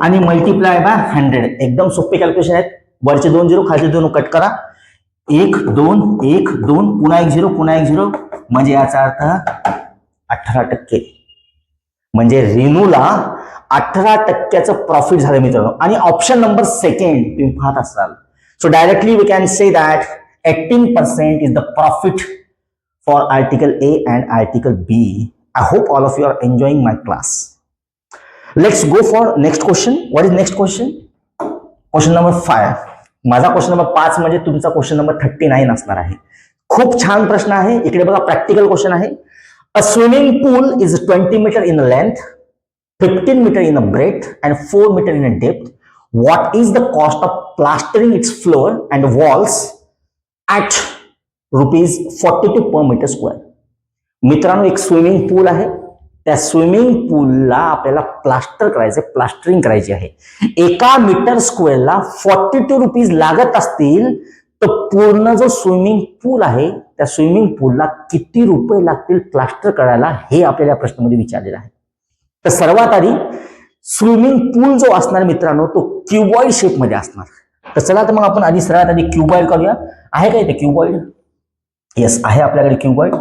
आणि मल्टिप्लाय बाय 100. एकदम सोपे कॅल्क्युलेशन आहेत. वरचे 2 0 खालचे 2 कट करा. 1 2 1 2 पुन्हा 1 0 पुन्हा 1 0. म्हणजे याचा अर्थ 18%. म्हणजे रेणूला 18% प्रॉफिट झालं मित्रांनो. आणि ऑप्शन नंबर सेकंड तुम्ही पाहत असाल. So directly we can say that 18% is the profit for article A and article B. I hope all of you are enjoying my class. Let's go for next question. What is next question? Question number 5. माझा क्वेश्चन नंबर 5 म्हणजे तुमचा क्वेश्चन नंबर 39 असणार आहे. खूप छान प्रश्न आहे. इकडे बघा प्रॅक्टिकल क्वेश्चन आहे. A swimming pool is 20 metre in length, 15 metre in breadth and 4 metre in depth. What is the cost of plastering its floor and walls at ₹42 per meter square? मित्रांनो एक स्विमिंग पूल आहे. त्या स्विमिंग पूलला आपल्याला प्लास्टरिंग करायची आहे. एका मीटर स्क्वेअरला 42 रुपीज लागत असतील तर पूर्ण जो स्विमिंग पूल आहे त्या स्विमिंग पूलला किती रुपये लागतील प्लास्टर करायला हे आपल्याला प्रश्नामध्ये विचारलेलं आहे. तर सर्वात आधी स्विमिंग पूल जो असणार मित्रांनो तो क्युबॉइड शेप मध्ये असणार. तर चला तर मग आपण सर्वात आधी क्युबॉइड करूया. आहे का इथे क्युबॉइड? येस आहे आपल्याकडे क्युबॉइड.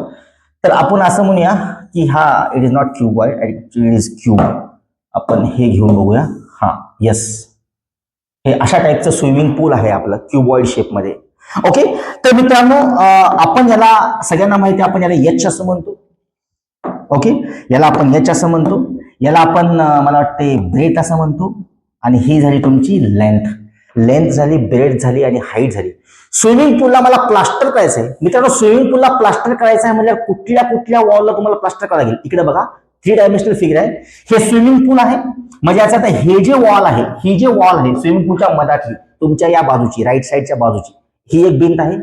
तर आपण असं म्हणूया की हा it is not cuboid, it is cube. आपण हे घेऊन बघूया. हा येस, हे अशा टाईपचं स्विमिंग पूल आहे आपलं क्युबॉइड शेप मध्ये. ओके, तर मित्रांनो आपण याला सगळ्यांना माहिती आहे आपण याला एच असं म्हणतो. ओके, याला आपण एच असं म्हणतो. याला आपण मला वाटते ब्रेथ असं म्हणतो. आणि ही झाली तुमची लेंथ झाली, ब्रेथ झाली आणि हाईट झाली. स्विमिंग पूलला मला प्लास्टर करायचं आहे मित्रांनो. स्विमिंग पूलला प्लास्टर करायचं आहे म्हणजे कुठल्या वॉलला तुम्हाला प्लास्टर करावं लागेल. इकडे बघा 3 डायमेन्शनल फिगर आहे. हे स्विमिंग पूल आहे. म्हणजे याचा आता हे जे वॉल आहे, ही जे वॉल आहे स्विमिंग पूलच्या मधातली तुमच्या या बाजूची राईट साईडच्या बाजूची ही एक भिंत आहे.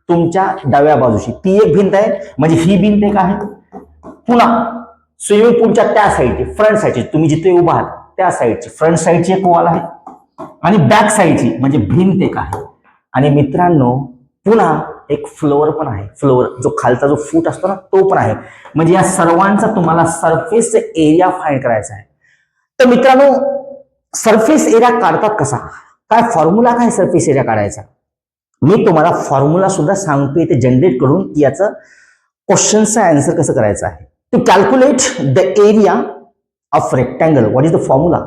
तुमच्या डाव्या बाजूची ती एक भिंत आहे. म्हणजे ही भिंत एक आहे. पुन्हा स्विमिंग पूलच्या त्या साईडची फ्रंट साईडची तुम्ही जिथे उभा आहात त्या साईडची फ्रंट साईडची एक वॉल आहे. आणि बॅक साईडची म्हणजे भिंत एक आहे. आणि मित्रांनो पुन्हा एक फ्लोअर पण आहे. फ्लोअर जो खालचा जो फूट असतो ना तो पण आहे. म्हणजे या सर्वांचा तुम्हाला सरफेस एरिया फाइंड करायचा आहे. तर मित्रांनो सरफेस एरिया काढतात कसा, काय फॉर्म्युला काय सरफेस एरिया काढायचा, मी तुम्हाला फॉर्म्युला सुद्धा सांगतो इथे जनरेट करून की याचं क्वेश्चनचं आन्सर कसं करायचं आहे. To calculate the area of rectangle what is the formula.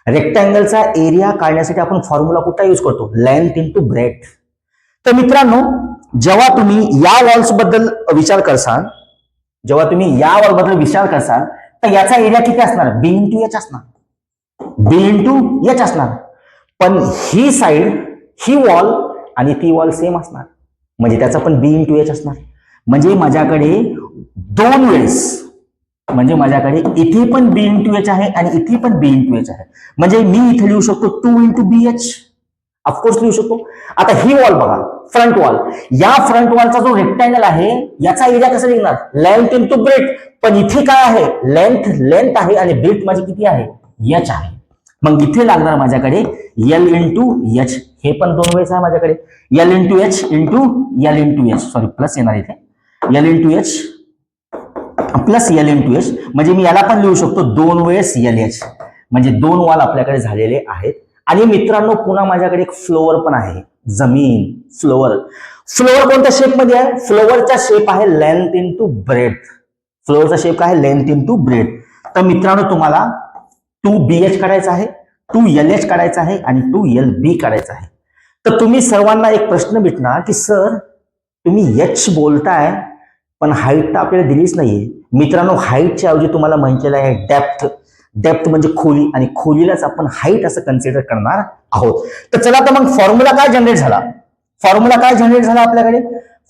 रेक्टँगलचा एरिया काढण्यासाठी आपण फॉर्म्युला कुठला यूज करतो, लेंथ इंटू ब्रेथ. तर मित्रांनो जेव्हा तुम्ही या वॉल्स बद्दल विचार करसाल, जेव्हा तुम्ही या वॉल बद्दल विचार करसाल तर याचा एरिया किती असणार, बी इंटू एच असणार, बी इंटू एच असणार. पण ही साइड ही वॉल आणि ती वॉल सेम असणार, म्हणजे त्याचा पण बी इंटू एच असणार. म्हणजे माझ्याकडे दोन वेळेस, म्हणजे माझ्याकडे इथे पण बी इंटू एच आहे आणि इथे पण बी इंटू एच आहे. म्हणजे मी इथे लिहू शकतो 2 इंटू बी एच, ऑफकोर्स लिहू शकतो. आता ही वॉल बघा, फ्रंट वॉल, या फ्रंट वॉलचा जो रेक्टँगल आहे याचा एरिया कसा निघणार, लेंथ इंटू ब्रेथ. पण इथे काय आहे, लेंथ आहे आणि ब्रेथ माझी किती आहे, एच आहे. मग इथे लागणार माझ्याकडे एल इंटू एच, हे पण दोन वेळेस आहे माझ्याकडे, L into H into L into H, sorry plus येणार इथे, L into H plus L into H. म्हणजे मी याला पण लिहू शकतो दोन वेळेस एल एच. म्हणजे दोन वॉल आपल्याकडे झालेले आहेत. आणि मित्रांनो पुन्हा माझ्याकडे एक फ्लोअर पण आहे, जमीन, फ्लोअर. फ्लोअर कोणत्या शेप मध्ये आहे, फ्लोअरचा शेप आहे लेंथ इंटू ब्रेथ. फ्लोअरचा शेप काय आहे, लेंथ इंटू ब्रेथ. तर मित्रांनो तुम्हाला 2BH काढायचा आहे, 2LH काढायचा आहे आणि 2LB काढायचा आहे. तर तुम्ही सर्वांना एक प्रश्न भेटणार की सर तुम्ही एच बोलताय पण हाईट तर आपल्याला दिलीच नाहीये. मित्रांनो हाईटच्या ऐवजी तुम्हाला म्हटलेलं आहे डेप्थ. डेप्थ म्हणजे खोली, आणि खोलीलाच आपण हाईट असं कन्सिडर करणार आहोत. तर चला तर मग फॉर्म्युला काय जनरेट झाला, फॉर्म्युला काय जनरेट झाला आपल्याकडे,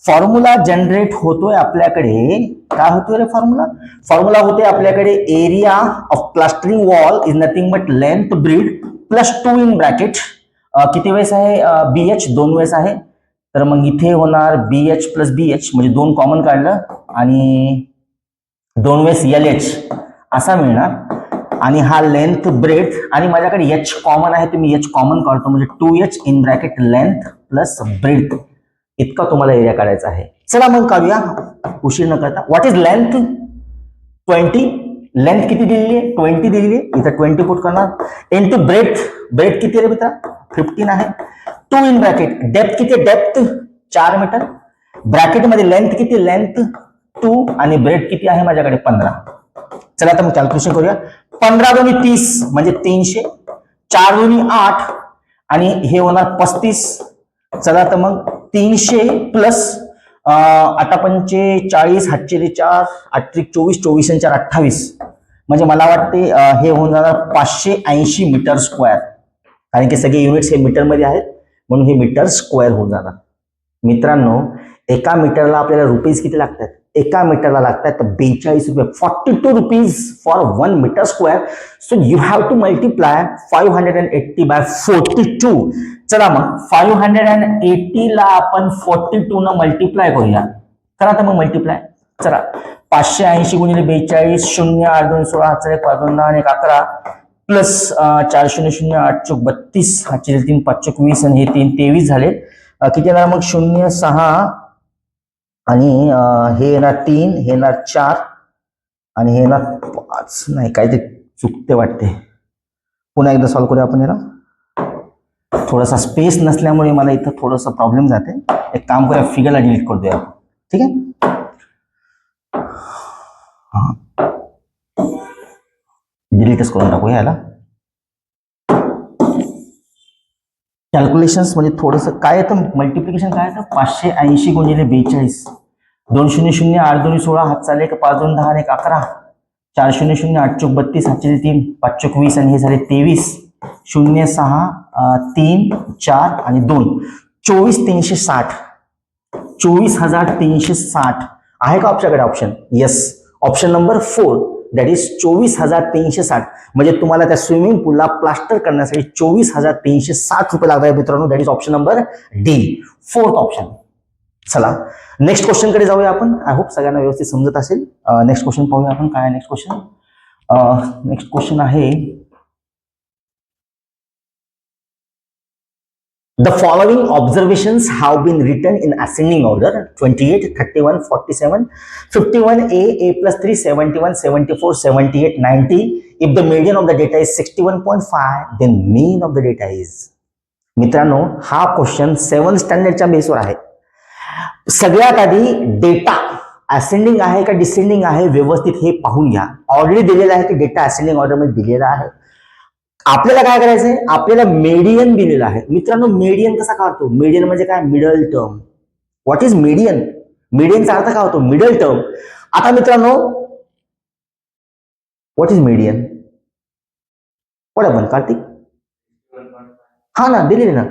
फॉर्म्युला जनरेट होतोय आपल्याकडे, काय होतोय रे फॉर्म्युला, फॉर्म्युला होते आपल्याकडे area of plastering wall is nothing but length breadth plus 2 in bracket, किती वेळेस आहे, BH दोन वेळेस आहे. तर मग इथे होणार BH प्लस BH, म्हणजे दोन कॉमन काढलं आणि दोन वेळेस LH असा मिळणार. आणि हा लेंथ ब्रेथ, आणि माझ्याकडे एच कॉमन आहे, तुम्ही एच कॉमन काढतो म्हणजे 2H in bracket length plus breadth, इतका तुम्हाला एरिया काढायचा आहे. चला मग काढूया उशीर न करता. What is length, 20. लेंथ किती दिलेली आहे, 20 दिलेली आहे, इथं 20 पुट करणार. इंटू ब्रेथ, ब्रेथ किती आहे मित्रा, 15 आहे. 2 इन ब्रॅकेट, डेप्थ किती आहे, डेप्थ 4 मीटर, ब्रॅकेट मध्ये लेंथ किती, लेंथ 2 आणि ब्रेथ किती आहे माझ्याकडे 15. चला तर मग कॅल्क्युलेशन करूया. 15 दोन्ही 30 म्हणजे 300, 4 दोन्ही 8 आणि हे होणार 35. चला तर मग 300 प्लस 8 पंचे 40, 8 4, 8 24, 24 आणि 4 28, म्हणजे मला वाटते हे होणार 580 मीटर स्क्वेअर, कारण की सगळे युनिट्स हे मीटर मध्ये आहेत म्हणून हे मीटर स्क्वेअर होऊन जाणार. मित्रांनो एका मीटरला आपल्याला रुपीज किती लागतात, एका मीटरला लागतात 42 रुपये, 42 rupees for 1 metre square. So you have to multiply 580 by 42. चला मग 580 ला आपण 42 न मल्टिप्लाय करूया. करा तर मग मल्टिप्लाय. चला 580 गुणिले 42, 0 8 2 16 8 1 5 2 10 आणि 11 प्लस 4 0 0 8 चौक 32, 8 3 5 चौक 20 आणि हे 3 23 झाले. किती येणार मग 0 6 आणि हे येणार 3, हे येणार 4 आणि हे येणार 5, नाही काय ते चुकते वाटते. पुन्हा एकदा सॉल्व्ह करूया आपण याला. थोडासा स्पेस नसल्यामुळे मला इथं थोडंसं प्रॉब्लेम जाते. एक काम करूया, फिगरला डिलीट करू द्या, ठीक आहे. डिलीटच करून टाकूया याला. कॅल्क्युलेशन्स म्हणजे थोडंसं काय येतं, मल्टिप्लिकेशन काय येतं, 580 गुणिले 42, 2 0 0 8 2 16 हात चाले 1 5 2 10 आणि 11, 4 0 0 8 चौक 32, 8 3 5 चौक 20 आणि हे झाले 23, 0 6 3 4 आणि 2, 24,360, 24,360 आहे का आपल्याकडे option, yes, option number 4 that is 24,360. म्हणजे तुम्हाला त्या स्विमिंग पूलला प्लास्टर करण्यासाठी 24,360 रुपये लागतात मित्रांनो. That is option number D, fourth option. चला नेक्स्ट क्वेश्चन कडे जाऊया आपण. आय होप सगळ्यांना व्यवस्थित समजत असेल. नेक्स्ट क्वेश्चन पाहूया आपण. काय नेक्स्ट क्वेश्चन, नेक्स्ट क्वेश्चन आहे The following observations have been written in ascending order: 28, 31, 47, 51, a plus 3, 71, 74, 78, 90. If the median of the data is 61.5, then mean of the data is. मित्रांनो, हा क्वेश्चन 7th स्टँडर्डच्या बेसवर आहे. सगळ्यात आधी डेटा असेंडिंग आहे का डिसेंडिंग आहे व्यवस्थित हे पाहून घ्या. ऑलरेडी दिलेला आहे की डेटा असेंडिंग ऑर्डर मध्ये दिलेला आहे. आपल्याला काय करायचंय, आपल्याला मेडियन दिलेला आहे. मित्रांनो, मेडियन कसा काढतो? मेडियन म्हणजे काय? Middle term. What is median? मेडियनचा अर्थ काय होतो? Middle term. आता मित्रांनो, व्हॉट इज मेडियन? व्हॉट आपण कार्तिक? हा ना, दिलेले ना.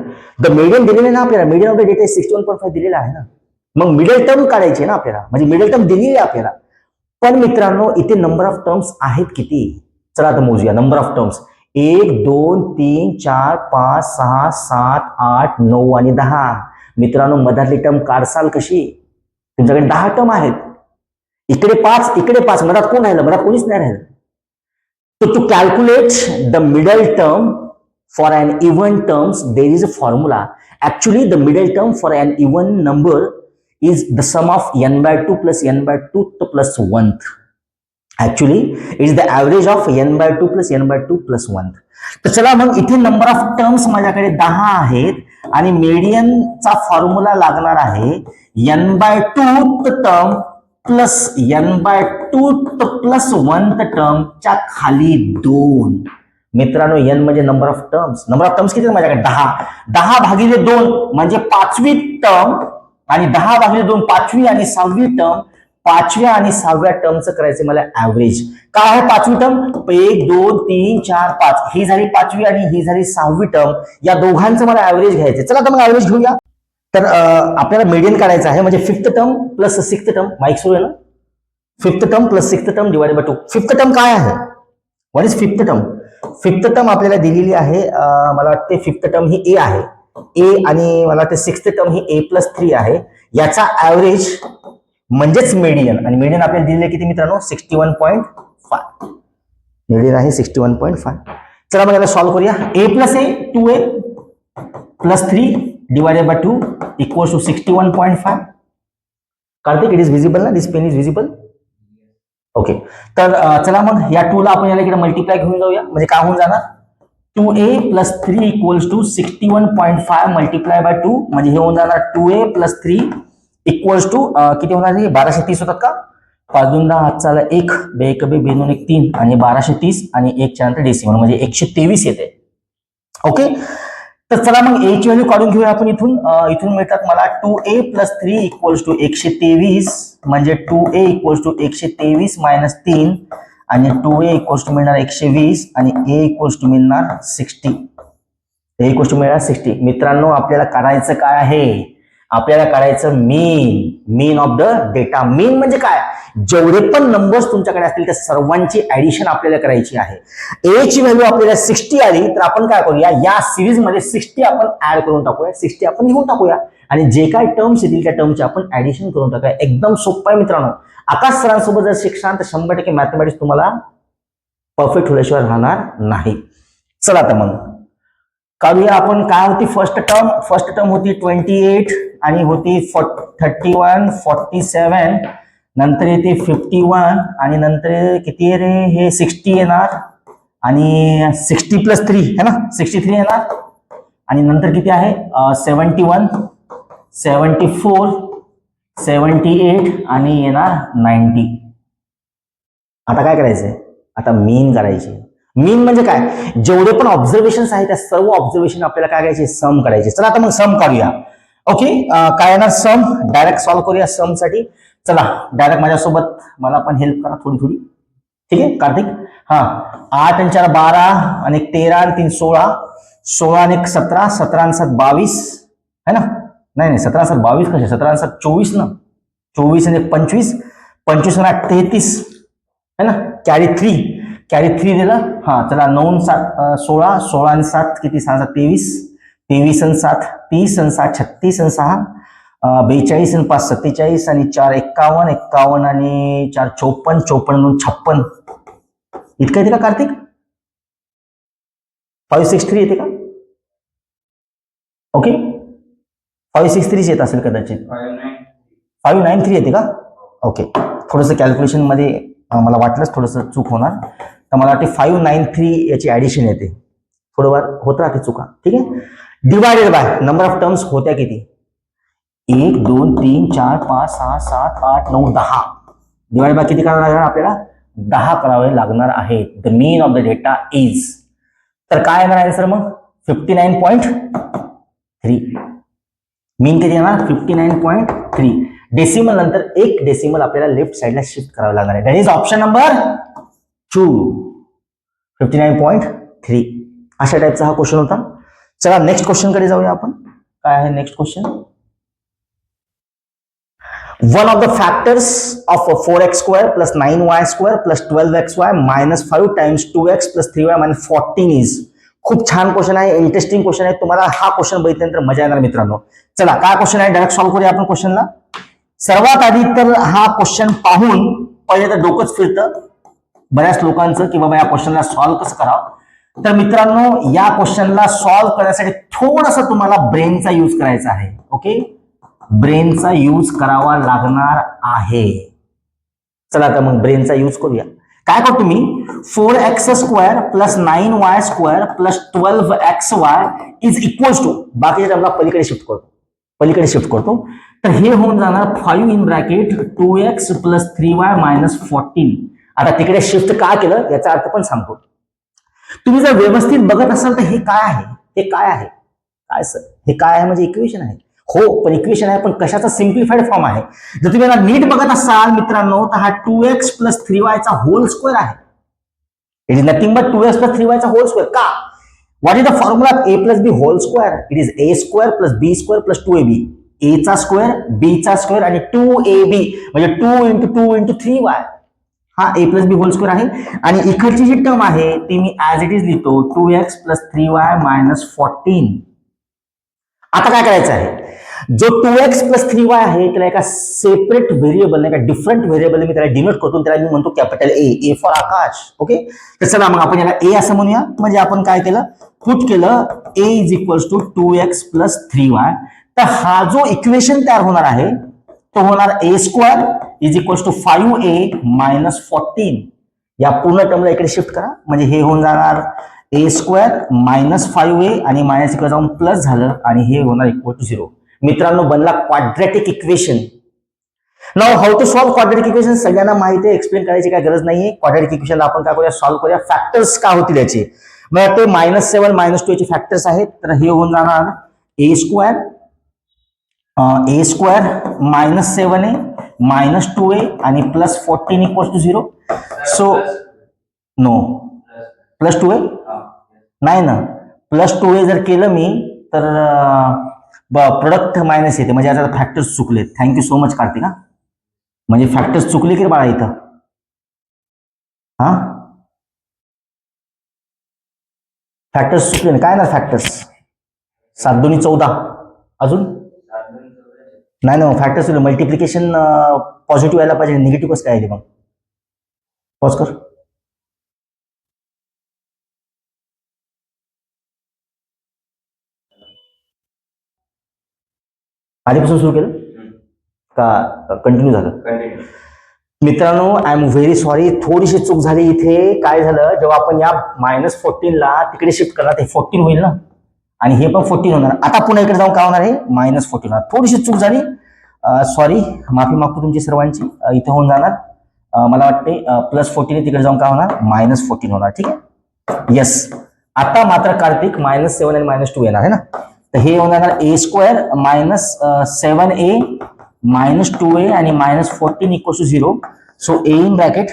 द मेडियन दिलेले ना आपल्याला. मेडियन ऑफ द डेटा 61.5 दिलेला आहे ना. मग मिडल टर्म काढायची ना आपल्याला, म्हणजे मिडल टर्म दिलेली आहे आपल्याला. पण मित्रांनो, इथे नंबर ऑफ टर्म्स आहेत किती? चला आता मोजूया नंबर ऑफ टर्म्स. 1, 2, 3, 4, 5, 6, 7, 8, 9 आणि 10. मित्रांनो, मधातली टर्म काढसाल कशी? तुमच्याकडे 10 टर्म आहेत. इकडे 5, इकडे 5. मधात कोण राहिलं? मधात कोणीच नाही राहिलं. So to calculate the middle term for an even terms, there is a formula. Actually, the middle term for an even number is the sum of n by 2 plus n by 2 plus 1. Actually, it is the average of n by 2 plus n by 2 plus 1. तर चला मग इथे नंबर ऑफ टर्म्स माझ्याकडे 10 आहेत आणि मेडियनचा फॉर्म्युला लागणार आहे n by 2 term plus n by 2 plus 1 टर्मच्या खाली 2. मित्रांनो, n म्हणजे number of terms. Number of terms किती आहेत माझ्याकडे? 10. 10 भागिले 2 म्हणजे 5वी टर्म आणि 10 भागिले 2 5वी आणि 6वी टर्म. 5व्या आणि 6व्या टर्मचं करायचं मला ऍव्हरेज. काय आहे 5वी टर्म? 1, 2, 3, 4, 5. ही झाली 5वी आणि ही झाली 6वी टर्म. या दोघांचं मला ऍव्हरेज घ्यायचं. चला आता मग ऍव्हरेज घेऊया. तर आपल्याला मेडियन काढायचं आहे, म्हणजे 5th term plus 6th term. Mic सुरू आहे ना? 5th term plus 6th term divided by 2. 5th term काय आहे? What is 5th term? 5th term आपल्याला दिलेली आहे. मला वाटते 5th टर्म ही ए आहे. ए आणि मला वाटते 6th टर्म ही a+3 आहे. याचा ऍव्हरेज म्हणजेच मेडियन. आणि मेडियन आपल्याला दिलेले किती मित्रांनो? 61.5. मेडियन आहे 61.5. चला मग याला सॉल्व्ह करूया. a plus A 2a plus 3 divided by 2 equals to 61.5. Kartik, it is visible ना? दिस पेन इज विजिबल? ओके. तर चला मग या 2 ला आपण याला इकडे मल्टिप्लाय घेऊन जाऊया. म्हणजे काय होऊन जाणार? 2a plus 3 equals to 61.5 multiply by 2. म्हणजे हे होऊन जाणार 2a प्लस 3 इक्वल्स टू किती होणार? 1230 होतात का? 5 2 10 हात चाला 1 2 1 2 2 1 3 आणि 1230 आणि 1 च्या नंतर डेसिमल म्हणजे 123 येते. ओके. तर चला मग a ची व्हॅल्यू काढून घेऊया आपण इथून. इथून मिळतात मला 2a प्लस 3 इक्वल्स टू 123. म्हणजे 2a इक्वल्स टू 123 मायनस 3 आणि 2a इक्वल्स टू मिळणार 120 आणि a इक्वल्स टू मिळणार 60. a इक्वल्स टू मिळणार 60. मित्रांनो, आपल्याला करायचं काय आहे? आपल्याला काढायचं मीन ऑफ द डेटा. मीन म्हणजे काय? जेवढे पण नंबर्स तुमच्याकडे असतील त्या सर्वांची ऍडिशन आपल्याला करायची आहे. ए ची व्हॅल्यू आपल्याला 60 आली तर आपण काय करूया? या सिरीज मध्ये 60 आपण ऍड करून टाकूया. 60 आपण लिहून टाकूया आणि जे काय टर्म्स येतील त्या टर्मचे आपण ऍडिशन करून टाकूया. एकदम सोपं आहे मित्रांनो. आकाश सरांसोबत जर शिक्षण तर 100% मॅथमॅटिक्स तुम्हाला परफेक्ट होण्याशिवाय राहणार नाही. चला आता मग काढूया आपण. काय होती फर्स्ट टर्म? फर्स्ट टर्म होती 28 आणि होती 31, 47. नंतर येते 51 आणि नंतर किती आहे रे? हे 60 येणार आणि 60 प्लस 3 है ना, 63 येणार. आणि नंतर किती आहे? 71, 74, 78 आणि येणार 90. आता काय करायचंय? आता मीन करायची. मीन म्हणजे काय? जेवढे पण ऑब्झर्वेशन आहेत त्या सर्व ऑब्झर्वेशन आपल्याला काय करायचे? सम करायचे. चला आता मग सम काढूया. ओके. काय येणार? सम. डायरेक्ट सॉल्व्ह करूया सम साठी. चला डायरेक्ट माझ्यासोबत मला पण हेल्प करा थोडी थोडी. ठीक आहे कार्तिक? हा. 8 आणि 4 12 आणि 13 आणि 3 16, 16 आणि 17, 17 आणि 7 22 है ना? नाही 17 आणि 7 22 कसे? 17 आणि 7 24 ना. 24 आणि 25, 25 आणि 8 33 है ना? कॅरी 3 दिलं. हा चला 9 7 16, 16 आणि 7 किती? 6 7 23, 23 आणि 7 30 आणि 7 36 आणि 6 42 आणि 5 47 आणि 4 51, 51 आणि 4 54, 54 आणि 56. इतकं येते का कार्तिक? 563 येते का? ओके. 563 येत असेल कदाचित. 593 येते का? ओके, थोडंसं कॅल्क्युलेशन मध्ये मला वाटलंच थोडंसं चूक होणार, तर मला वाटते 593 याची ऍडिशन येते. थोडंफार होत राहते चुका. ठीक आहे. Divided by number of terms होत्या किती? 1 2 3 4 5 6 7 8 9 10. डिवाइड बाय किती करावं लागणार आपल्याला? 10 करावे लागणार आहे. The mean of the data is, तर काय येणार आन्सर मग? 59.3. मीन किती येणार? 59.3. डेसिमल नंतर एक डेसिमल आपल्याला लेफ्ट साइडला शिफ्ट करावं लागणार आहे. That is option number 2, 59.3. अशा टाईपचा हा क्वेश्चन होता. चला नेक्स्ट क्वेश्चन कडे जाऊया आपण. काय आहे next question? One of the factors of 4x square plus 9y square plus 12xy minus 5 times 2x plus 3y minus 14 is. खूप छान क्वेश्चन आहे, इंटरेस्टिंग क्वेश्चन आहे. तुम्हाला हा क्वेश्चन बघितल्यानंतर मजा येणार मित्रांनो. चला काय क्वेश्चन आहे डायरेक्ट सॉल्व्ह करूया आपण क्वेश्चनला. सर्वात आधी तर हा क्वेश्चन पाहून पहिले तर डोकंच फिरतं बऱ्याच लोकांचं की बाबा या क्वेश्चनला सॉल्व्ह कसं करावं. तर मित्रांनो या क्वेश्चनला सॉल्व्ह करण्यासाठी थोडासा तुम्हाला ब्रेनचा यूज करायचा आहे. ओके, ब्रेनचा यूज करावा लागणार आहे. चला तर मग ब्रेनचा यूज करूया. काय करतो मी? 4x square plus 9y square plus 12xy is equals to, बाकीच्या टर्मला पलीकडे शिफ्ट करतो. तर हे होऊन जाणार 5 in bracket 2x plus 3y minus 14. आता तिकडे शिफ्ट का केलं याचा अर्थ पण सांगतो. तुम्ही जर व्यवस्थित बघत असाल तर हे काय आहे? हे काय आहे? काय सर हे काय आहे? म्हणजे इक्वेशन आहे. हो, पण इक्वेशन आहे, पण कशाचा सिम्प्लिफाईड फॉर्म आहे. जर तुम्ही याला नीट बघत असाल मित्रांनो तर हा 2x प्लस 3y चा होल स्क्वेअर आहे. It is nothing but 2x plus 3y चा होल स्क्वेअर. का? What is the formula of a plus b whole square? It is a square plus b square plus 2ab. a चा स्क्वेअर, b चा स्क्वेअर आणि 2ab म्हणजे 2 इंटू 2 इंटू 3y. हा a plus b whole square आहे. आणि इकडची जी टर्म आहे ती मी ऍज इट इज लिहितो 2x प्लस 3y मायनस 14. आता काय करायचं आहे? जो 2x प्लस 3y आहे त्याला एका सेपरेट व्हेरिएबल, एका डिफरंट व्हेरिएबल मी त्याला डिनोट करतो. त्याला मी म्हणतो capital A for Akash. Okay, तर चला मग आपण याला ए असं म्हणूया. म्हणजे आपण काय केलं? पुट केलं a is equals to 2x plus 3y. तर हा जो इक्वेशन तयार होणार आहे तो होणार a square is equals to 5a minus 14. या पूर्ण टर्मला इकडे शिफ्ट करा म्हणजे हे होऊन जाणार a स्क्वेअर मायनस 5a आणि मायनस इकडे जाऊन प्लस झालं आणि हे होणार इक्वल टू 0. मित्रांनो बनला quadratic equation. Now how to solve quadratic equation सगळ्यांना माहिती आहे, एक्सप्लेन करायची काय गरज नाहीये. क्वाड्रॅटिक इक्वेशनला आपण काय करूया? सॉल्व्ह करूया. फॅक्टर्स काय होतील याचे? मग ते -7 -2 याचे फॅक्टर्स आहेत. तर हे होऊन जाणार a square minus 7a minus 2a आणि plus 14 equals to 0. So no plus 2a नाही ना, प्लस 2a जर केलं मी तर प्रोडक्ट मायनस येते म्हणजे आता फॅक्टर्स चुकलेत. Thank you so much Kartik. हा म्हणजे फॅक्टर्स चुकले की बाळा इथं? हा फॅक्टर्स चुकले काय ना? फॅक्टर्स 7 2 14 अजून नाही ना. फॅक्टर्स मल्टिप्लिकेशन पॉझिटिव्ह यायला पाहिजे, निगेटिव्ह कसं काय आहे? मग पॉज कर. आधीपासून सुरू केलं का कंटिन्यू झालं? मित्रांनो आय एम व्हेरी सॉरी, थोडीशी चूक झाली इथे. काय झालं? जेव्हा आपण या -14 ला तिकडे शिफ्ट करणार ते 14 होईल ना आणि हे पण 14 होणार. आता पुन्हा इकडे जाऊन काय होणार आहे? -14 होणार. थोडीशी चूक झाली, सॉरी, माफी मागतो तुमची सर्वांची. इथे होऊन जाणार मला वाटते +14 तिकडे जाऊन काय होणार? -14 होणार. ठीक आहे, येस. आता मात्र कार्तिक -7 आणि -2 येणार आहे ना. तर हे होणार a square minus 7a minus 2a आणि minus 14 equal to 0. So a in bracket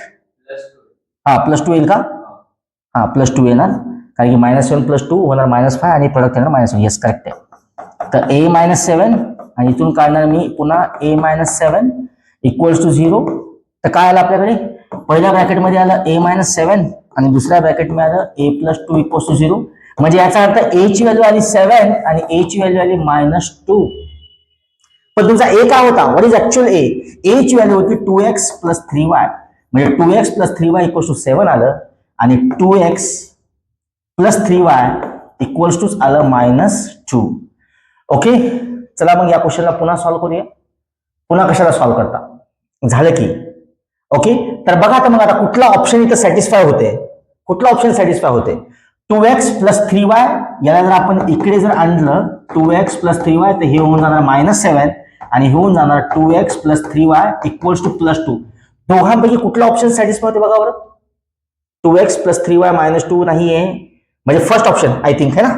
हा +2 येईल का? हा +2 येणार कारण की -7 + 2 होणार -5 आणि प्रोडक्ट येणार -1. येस करेक्ट आहे. तर a -7 आणि इथून काढणार मी पुन्हा a -7 इक्वल्स टू 0. तर काय आलं आपल्याकडे? पहिल्या ब्रॅकेटमध्ये आलं a -7 आणि दुसऱ्या ब्रॅकेटमध्ये आलं a + 2 इक्वल्स टू 0. म्हणजे याचा अर्थ a ची व्हॅल्यू आली 7 आणि a ची व्हॅल्यू आली -2. पण तुमचा a काय होता? What is actual a? a ची व्हॅल्यू होती 2x + 3y म्हणजे 2x + 3y इक्वल्स टू 7 आलं आणि 2x + 3y इक्वल्स टू आलं -2. ओके, चला मग या क्वेश्चनला पुन्हा सॉल्व्ह करूया. पुन्हा कशाला सॉल्व्ह करता झालं की ओके. तर बघा आता मग आता कुठला ऑप्शन इथं सॅटिस्फाय होते, कुठला ऑप्शन सॅटिस्फाय होते. 2x + 3y याला जर आपण इकडे जर आणलं 2x + 3y तर हे होऊन जाणार -7 आणि हे होऊन जाणार 2x + 3y = +2. दोघांपैकी कुठला ऑप्शन सॅटिस्फाय होते बघा बरं. 2x + 3y -2 नाही आहे म्हणजे फर्स्ट ऑप्शन आय थिंक है ना.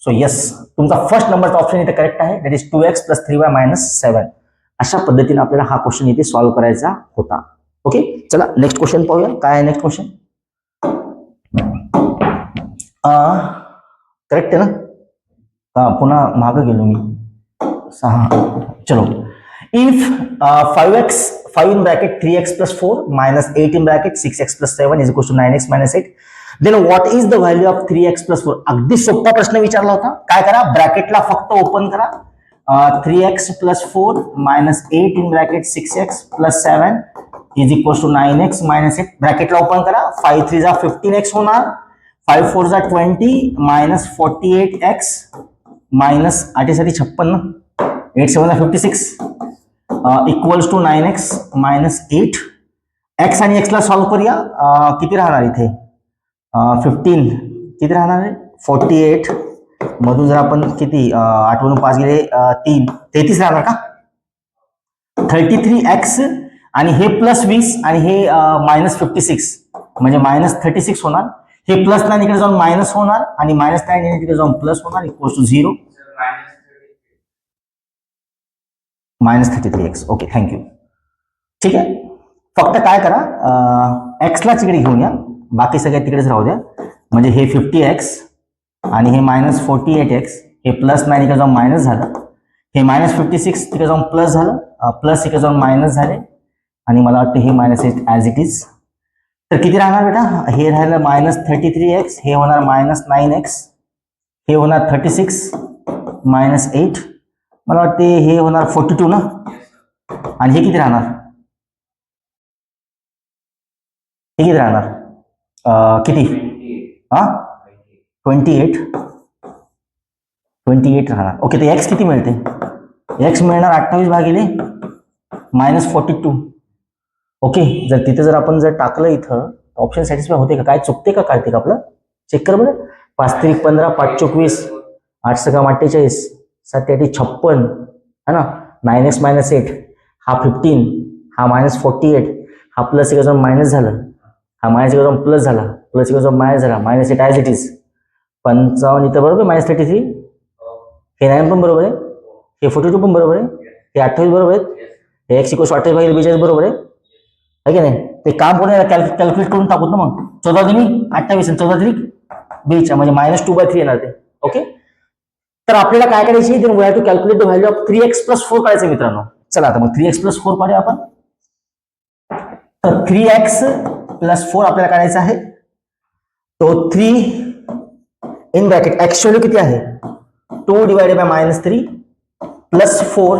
सो यस तुमचा फर्स्ट नंबरचा ऑप्शन इथे करेक्ट आहे. That is 2x + 3y -7. अशा पद्धतीने आपल्याला हा क्वेश्चन इथे सॉल्व्ह करायचा होता. ओके चला नेक्स्ट क्वेश्चन पाहूया. काय आहे नेक्स्ट क्वेश्चन. करेक्ट आहे ना. पुन्हा मागे गेलो मी 6. चलो if 5x 5 in bracket 3x + 4 -8 in bracket 6x + 7 = 9x - 8 then what is the value of 3x + 4. अगदी सोपा प्रश्न विचारला होता. काय करा ब्रॅकेटला फक्त ओपन करा. 3x + 4 -8 in bracket 6x + 7 = 9x - 8 ब्रॅकेटला open करा. 5 3 जा 15x होणार. 5 4 जा 20 -48x -8 साठी 56 8 7 56 = 9x - 8. x आणि x ला सॉल्व्ह करूया. किती राहणार इथे 15 किती राहणार आहे 48 मधून जर आपण किती 8 वरून 5 गेले 3 33 राहणार का. 33x आणि हे +20 आणि हे -56 म्हणजे -36 होणार. हे +9 इकडे जाऊन मायनस होणार आणि -9 इकडे जाऊन प्लस होणार = 0 -33x. Okay thank you. ठीक आहे फक्त काय करा x ला तिकडे घेऊन या बाकी सगळे तिकडेच राहू द्या. म्हणजे हे 50x आणि हे -48x हे +9 इकडे जाऊन मायनस झालं. हे -56 तिकडे जाऊन प्लस झालं प्लस इकडे जाऊन मायनस झाले आणि मला वाटतं हे -8 ॲज इट इज. तर किती राहणार बेटा हे राहिलं -33x हे होणार -9x हे होणार 36 -8 मला वाटते हे होणार 42 ना. आणि हे किती राहणार हे किती राहणार किती 28 राहणार. ओके तर x किती मिळते x मिळणार 28 भागिले -42. ओके जर तिथे जर आपण जर टाकलं इथं ऑप्शन सॅटिस्फाय होते का काय चुकते का काढते का आपलं चेक कर बरं. 5 3 15 5 चौक 20 8 6 48 7 8 56 है ना. 9x - 8 हा 15 हा -48 हा प्लस इकडे जाऊन मायनस झालं हा मायनस इकडे जाऊन प्लस झाला प्लस इकडे जाऊन मायनस झाला -8 ॲज इट इज. 55 इथं बरोबर -33 हे 9 पण बरोबर आहे हे 42 पण बरोबर आहे हे 28 बरोबर आहेत हे x = 28 भागिले 42 बरोबर आहे की नाही. ते काम कोणी कॅल्क्युलेट करून टाकूत ना मग 14 दुनी 28 आणि 14 त्रिक 22 म्हणजे -2/3 येणार ते. ओके तर आपल्याला काय करायची then we have to calculate the value of 3x + 4 करायचं मित्रांनो. चला आता मग 3x + 4 काढूया आपण. तर 3x + 4 आपल्याला काढायचं आहे. तो 3 इन ब्रॅकेट x व्हॅल्यू किती आहे 2 / -3 + 4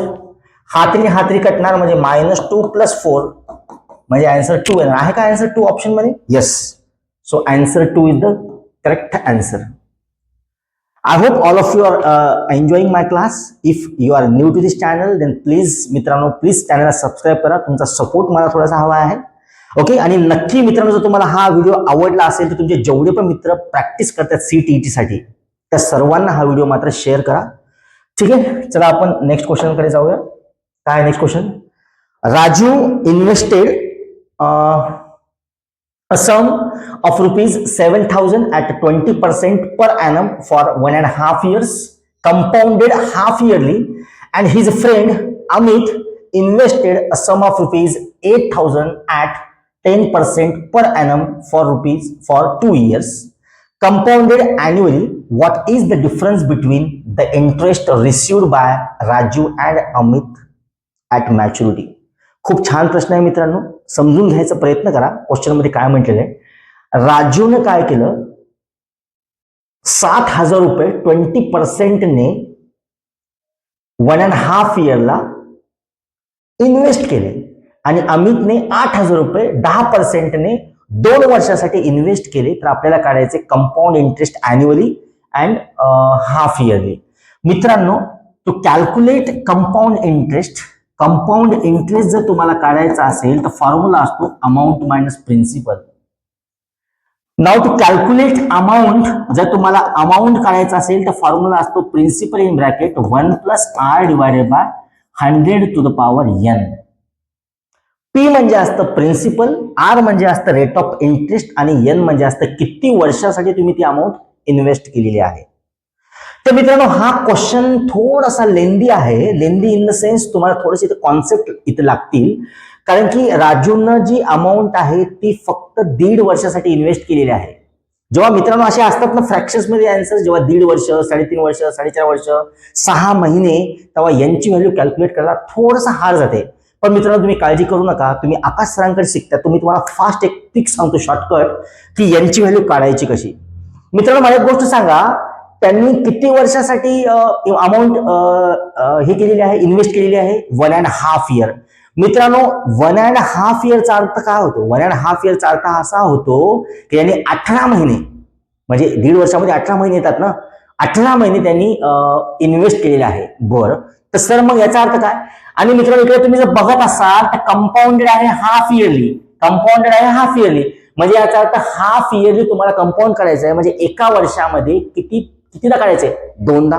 हा 3 कटणार म्हणजे -2 + 4 म्हणजे आन्सर 2 येणार आहे का आन्सर 2 ऑप्शन मध्ये. Yes so answer 2 is the correct answer. I hope all of you are enjoying my class. If you are new to this channel then please मित्रांनो प्लीज चॅनलला सबस्क्राईब करा. तुमचा सपोर्ट मला थोडासा हवा आहे. ओके आणि नक्की मित्रांनो जर तुम्हाला हा व्हिडिओ आवडला असेल तर तुमचे जेवढे पण मित्र प्रॅक्टिस करतात CTET साठी त्या सर्वांना हा व्हिडिओ मात्र शेअर करा. ठीक आहे चला आपण नेक्स्ट क्वेश्चन कडे जाऊया. काय next question. Raju invested a sum of ₹7,000 at 20% per annum for 1.5 years, compounded half yearly, and his friend Amit invested a sum of ₹8,000 at 10% per annum for 2 years, compounded annually. What is the difference between the interest received by Raju and Amit at maturity? खूप छान प्रश्न आहे मित्रांनो. समजून घ्यायचा प्रयत्न करा. क्वेश्चन मध्ये काय म्हटलेलं आहे राजूने काय केलं 7,000 रुपये 20% ने 1.5 इयरला इन्व्हेस्ट केले आणि अमितने 8,000 रुपये 10% ने 2 वर्षासाठी इन्व्हेस्ट केले. तर आपल्याला काढायचे compound interest annually and half yearly. मित्रांनो टू कॅल्क्युलेट कंपाऊंड इंटरेस्ट जर तुम्हाला काढायचा असेल तर फॉर्म्युला असतो amount minus principal. Now to calculate amount, जर तुम्हाला अमाऊंट काढायचा असेल तर फॉर्म्युला असतो principal in bracket 1 + r divided by 100 to the power n. P म्हणजे असतं प्रिन्सिपल, आर म्हणजे असतं रेट ऑफ इंटरेस्ट आणि एन म्हणजे असतं किती वर्षासाठी तुम्ही ती अमाऊंट इन्व्हेस्ट केलेली आहे. तर मित्रांनो हा क्वेश्चन थोडासा लेंदी आहे. लेंदी इन द सेन्स तुम्हाला थोडेसे कॉन्सेप्ट इथे लागतील, कारण की राजूनं जी अमाऊंट आहे ती फक्त 1.5 वर्षासाठी इन्व्हेस्ट केलेली आहे. जेव्हा मित्रांनो असे असतात ना फ्रॅक्शन्स मध्ये आन्सर, जेव्हा 1.5 वर्ष, 3.5 वर्ष, 4.5 वर्ष, 6 महिने, तेव्हा यांची व्हॅल्यू कॅल्क्युलेट करायला थोडंसं हार्ड जाते. पण मित्रांनो तुम्ही काळजी करू नका, तुम्ही आकाश सरांकडे शिकता, तुम्ही तुम्हाला फास्ट एक ट्रिक सांगतो शॉर्टकट की यांची व्हॅल्यू काढायची कशी. मित्रांनो मला एक गोष्ट सांगा, त्यांनी किती वर्षासाठी अमाऊंट हे केलेली आहे, इन्व्हेस्ट केलेली आहे? 1.5 इयर. मित्रांनो 1.5 इयरचा अर्थ काय होतो? 1.5 इयरचा अर्थ असा होतो की यांनी 18 महिने, म्हणजे 1.5 वर्षामध्ये 18 महिने येतात ना, 18 महिने त्यांनी इन्व्हेस्ट केलेले आहे. बरं, तर सर मग याचा अर्थ काय? आणि मित्रांनो इकडे तुम्ही जर बघत असाल तर कंपाऊंडेड आहे हाफ इयरली, म्हणजे याचा अर्थ हाफ इयरली तुम्हाला कंपाऊंड करायचं आहे, म्हणजे एका वर्षामध्ये कितीदा काढायचंय? 2दा.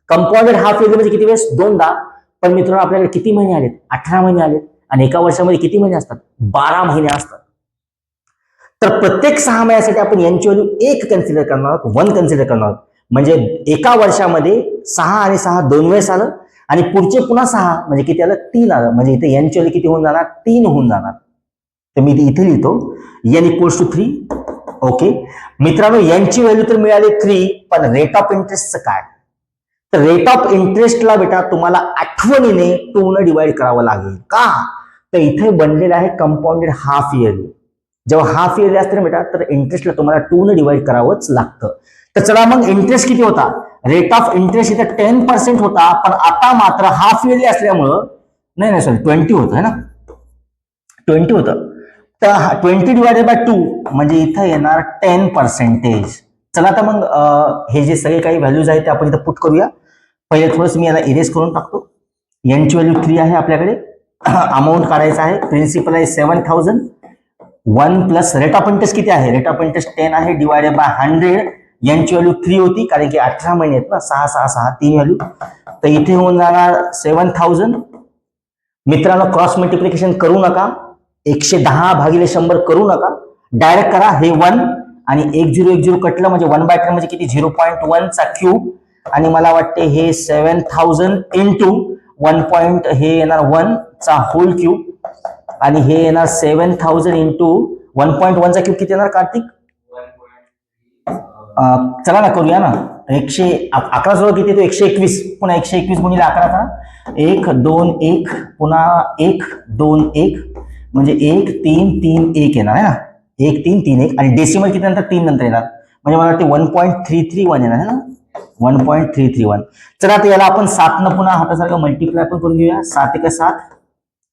कंपाऊंडेड हाफ इयरली म्हणजे किती वेळेस? 2दा. पण मित्रांनो आपल्याकडे किती महिने आलेत? 18 महिने आलेत. आणि एका वर्षामध्ये किती महिने असतात? 12 महिने असतात. तर प्रत्येक 6 महिन्यासाठी आपण यांची व्हॅल्यू 1 कन्सिडर करणार आहोत, 1 कन्सिडर करणार आहोत. म्हणजे एका वर्षामध्ये 6 आणि 6 2 वेळेस आलं, आणि पुढचे पुन्हा 6 म्हणजे किती आलं? 3 आलं. म्हणजे इथे यांची व्हॅल्यू किती होऊन जाणार? 3 होऊन जाणार. तर मी इथे लिहितो n = 3. ओके मित्रांनो, यांची व्हॅल्यू तर मिळाली 3, पण रेट ऑफ इंटरेस्टचं काय? तर रेट ऑफ इंटरेस्टला बेटा तुम्हाला आठवणीने 2 ने डिवाइड करावं लागेल. का? तर इथे बनलेलं आहे कंपाऊंडेड हाफ इयरली. जेव्हा हाफ इयरली असते ना बेटा, तर इंटरेस्टला तुम्हाला 2 ने डिवाइड करावंच लागतं. तर चला मग इंटरेस्ट किती होता? रेट ऑफ इंटरेस्ट इथे 10% होता, पण आता मात्र हाफ इयरली असल्यामुळं नाही सॉरी 20 होतं है ना, 20 होतं. तर 20 डिवायडेड बाय 2 म्हणजे इथं येणार 10%. चला तर मग हे जे सगळे काही व्हॅल्यूज आहेत ते आपण इथं पुट करूया. पहिले थोडंसं मी याला इरेज करून टाकतो. यांची व्हॅल्यू 3 आहे आपल्याकडे, अमाऊंट काढायचा आहे, प्रिन्सिपल आहे 7000, 1 प्लस रेट ऑफ इंटरेस्ट किती आहे? रेट ऑफ इंटरेस्ट 10 आहे, डिवायडेड बाय 100. यांची व्हॅल्यू 3 होती, कारण की 18 महिने आहेत ना, 6 6 6 3 व्हॅल्यू. तर इथे होऊन जाणार 7000. मित्रांनो क्रॉस मल्टिप्लिकेशन करू नका, 110 भागिले 100 करू नका, डायरेक्ट करा. हे 1 आणि 1 0 1 0 कटलं म्हणजे 1/10 म्हणजे किती? 0.1 चा क्यूब. आणि मला वाटते हे 7000 इंटू 1. हे येणार 1 चा होल क्यूब, आणि हे येणार 7000 इंटू 1.1 चा क्यूब. किती येणार कार्तिक? चला ना करूया ना. 11 जोड किती येतो? 121. पुन्हा 121 गुणिले 11 करा. 1 2 1 पुन्हा 1 2 1 म्हणजे 1 3 3 1 येणार आहे ना, 1 3 3 1. आणि डेसिमल किती नंतर? 3 नंतर येणार, म्हणजे मला वाटते 1.331 येणार आहे ना, 1.331. चला तर याला आपण 7 न पुन्हा हातासारखं मल्टिप्लाय पण करून घेऊया. 7 1 7,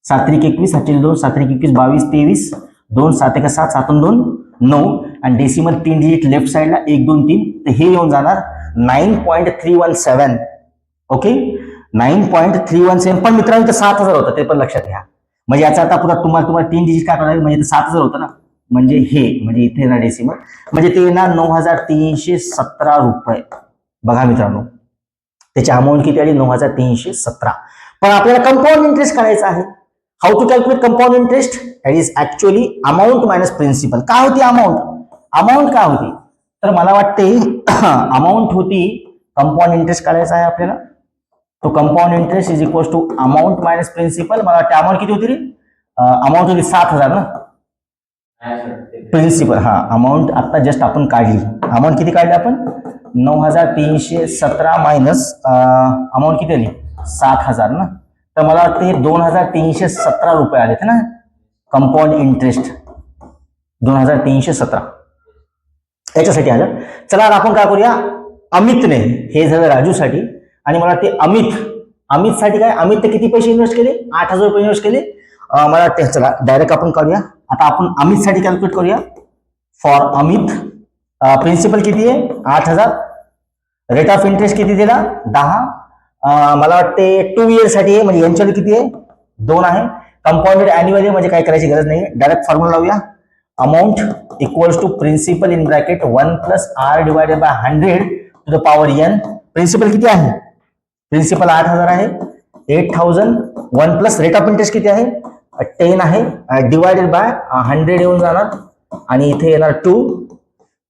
7 3 21, 7 2 7 3 21 22 23, 2 7 1 7, 7 2 9, आणि डेसिमल 3 डिजिट लेफ्ट साइडला 1 2 3. तर हे येऊन जाणार 9.317. ओके 9.317. पण मित्रांनो 7000 होतं, ते पण लक्षात घ्या. म्हणजे याचा आता पुन्हा तुम्हाला 3 डिजिट काय करायला, म्हणजे 7000 होतं ना, म्हणजे हे म्हणजे इथे येणार डेसिमल, म्हणजे ते येणार 9317 रुपये. बघा मित्रांनो त्याची अमाऊंट किती आली? 9317. पण आपल्याला कंपाऊंड इंटरेस्ट करायचा आहे. How to calculate compound interest? That is actually amount minus principal. काय होती अमाऊंट काय होती? तर मला वाटते अमाऊंट होती, कंपाऊंड इंटरेस्ट काढायचा आहे आपल्याला. तो compound interest is equal to amount minus principal. मला वाटते अमाऊंट किती होती रे? अमाऊंट होती 7000 ना, प्रिन्सिपल. हा अमाऊंट आता जस्ट आपण काढली. अमाऊंट किती काढली आपण? 9317 मायनस अमाऊंट किती आली? 7000 ना. तर मला वाटते 2317 रुपये आले ना कंपाऊंड इंटरेस्ट, 2317 याच्यासाठी आलं. चला आपण काय करूया, अमितने, हे झालं राजूसाठी, आणि मला वाटते अमित साठी काय, अमित ते किती पैसे इन्व्हेस्ट केले? 8000 रुपये इन्व्हेस्ट केले. मला वाटते चला डायरेक्ट आपण काढूया. आता आपण अमित साठी कॅल्क्युलेट करूया. फॉर अमित प्रिन्सिपल किती आहे? 8000. रेट ऑफ इंटरेस्ट किती दिला? 10. मला वाटते 2 इयर साठी आहे, म्हणजे यांच्यावर किती आहे 2 आहे. कंपाऊंडेड अॅन्युअली म्हणजे काय करायची गरज नाही, डायरेक्ट फॉर्म्युला लावूया. Amount equals to principal in bracket 1 plus r divided by 100 to the power n. Principal किती आहे, प्रिन्सिपल 8000 आहे. 8000 1 प्लस रेट ऑफ इंटरेस्ट किती आहे 10 आहे, डिवायडेड बाय 100 येऊन जाणार आणि इथे येणार 2.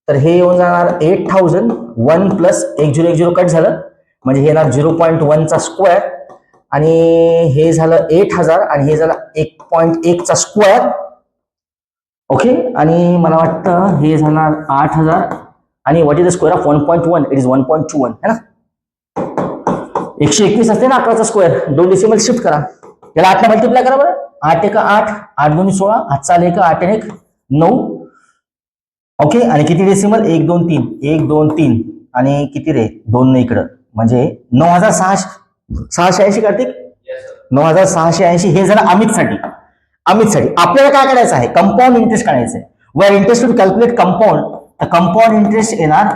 तर हे येऊन जाणार 8000 1 प्लस 1010 कट झालं म्हणजे हे येणार 0.1 चा स्क्वेअर आणि हे झालं 8000 आणि हे झालं 1.1 चा स्क्वेअर. ओके, आणि मला वाटतं हे झालं 8000 आणि what is the square of 1.1, it is 1.21 है ना. 121 असते ना 11चा स्क्वेअर, 2 डेसिमल शिफ्ट करा, याला 8 ने मल्टिप्लाय करा बरं. 8 1 8, 8 2 16, 8 4 1 8 1 9. ओके, आणि किती डेसिमल 1 2 3 1 2 3 आणि किती रे 2 ने इकडं म्हणजे 9680 कार्तिक 9680. हे झालं अमितसाठी. आपल्याला काय करायचं आहे, कंपाऊंड इंटरेस्ट काढायचं आहे. Where interest to calculate compound, तर कंपाऊंड इंटरेस्ट येणार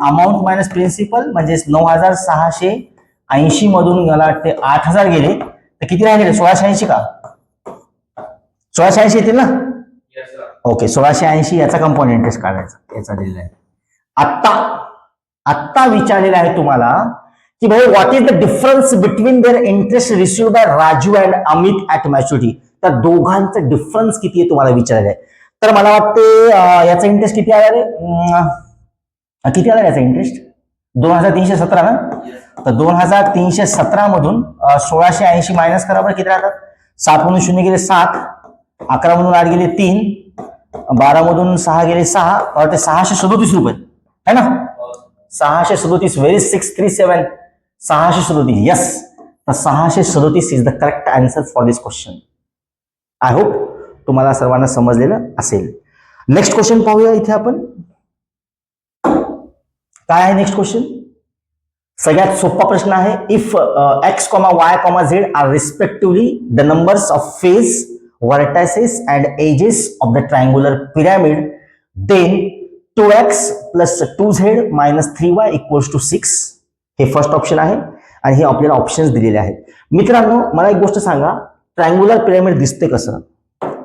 अमाऊंट मायनस प्रिन्सिपल म्हणजे 9680 मधून मला वाटते 8000 गेले तर किती राहिले 1680 का 1680 येतील ना. ओके, 1680 याचा कंपाऊंड इंटरेस्ट काढायचा, याचा दिलेला आहे. आत्ता विचारलेला आहे तुम्हाला की भाई what is the difference between their interest receive by Raju and Amit at maturity. त्या दोघांचं डिफरन्स किती आहे तुम्हाला विचारलेलं आहे. तर मला वाटते याचा इंटरेस्ट किती आला रे, किती आला याचा इंटरेस्ट 2317 ना. तर 2317 मधून 1680 मायनस करा बरं, किती राहतात 7 मधून 0 गेले 7, 11 मधून 8 गेले 3, 12 मधून 6 गेले 6, और ते 637 रुपये है ना. 637 व्हेरी 637 637. यस, तर 637 is the correct answer for this question. I hope तुम्हाला सर्वांना समजलेलं असेल. नेक्स्ट क्वेश्चन पाहूया. इथे आपण काय आहे नेक्स्ट क्वेश्चन, सगळ्यात सोपा प्रश्न आहे. If x, y, z are respectively the numbers of faces, vertices and edges of the triangular pyramid, then 2x plus 2z minus 3y equals to 6. हे फर्स्ट ऑप्शन आहे आणि हे आपल्याला ऑप्शन्स दिलेले आहेत. मित्रांनो मला एक गोष्ट सांगा, ट्रायंग्युलर पिरामिड दिसते कसं,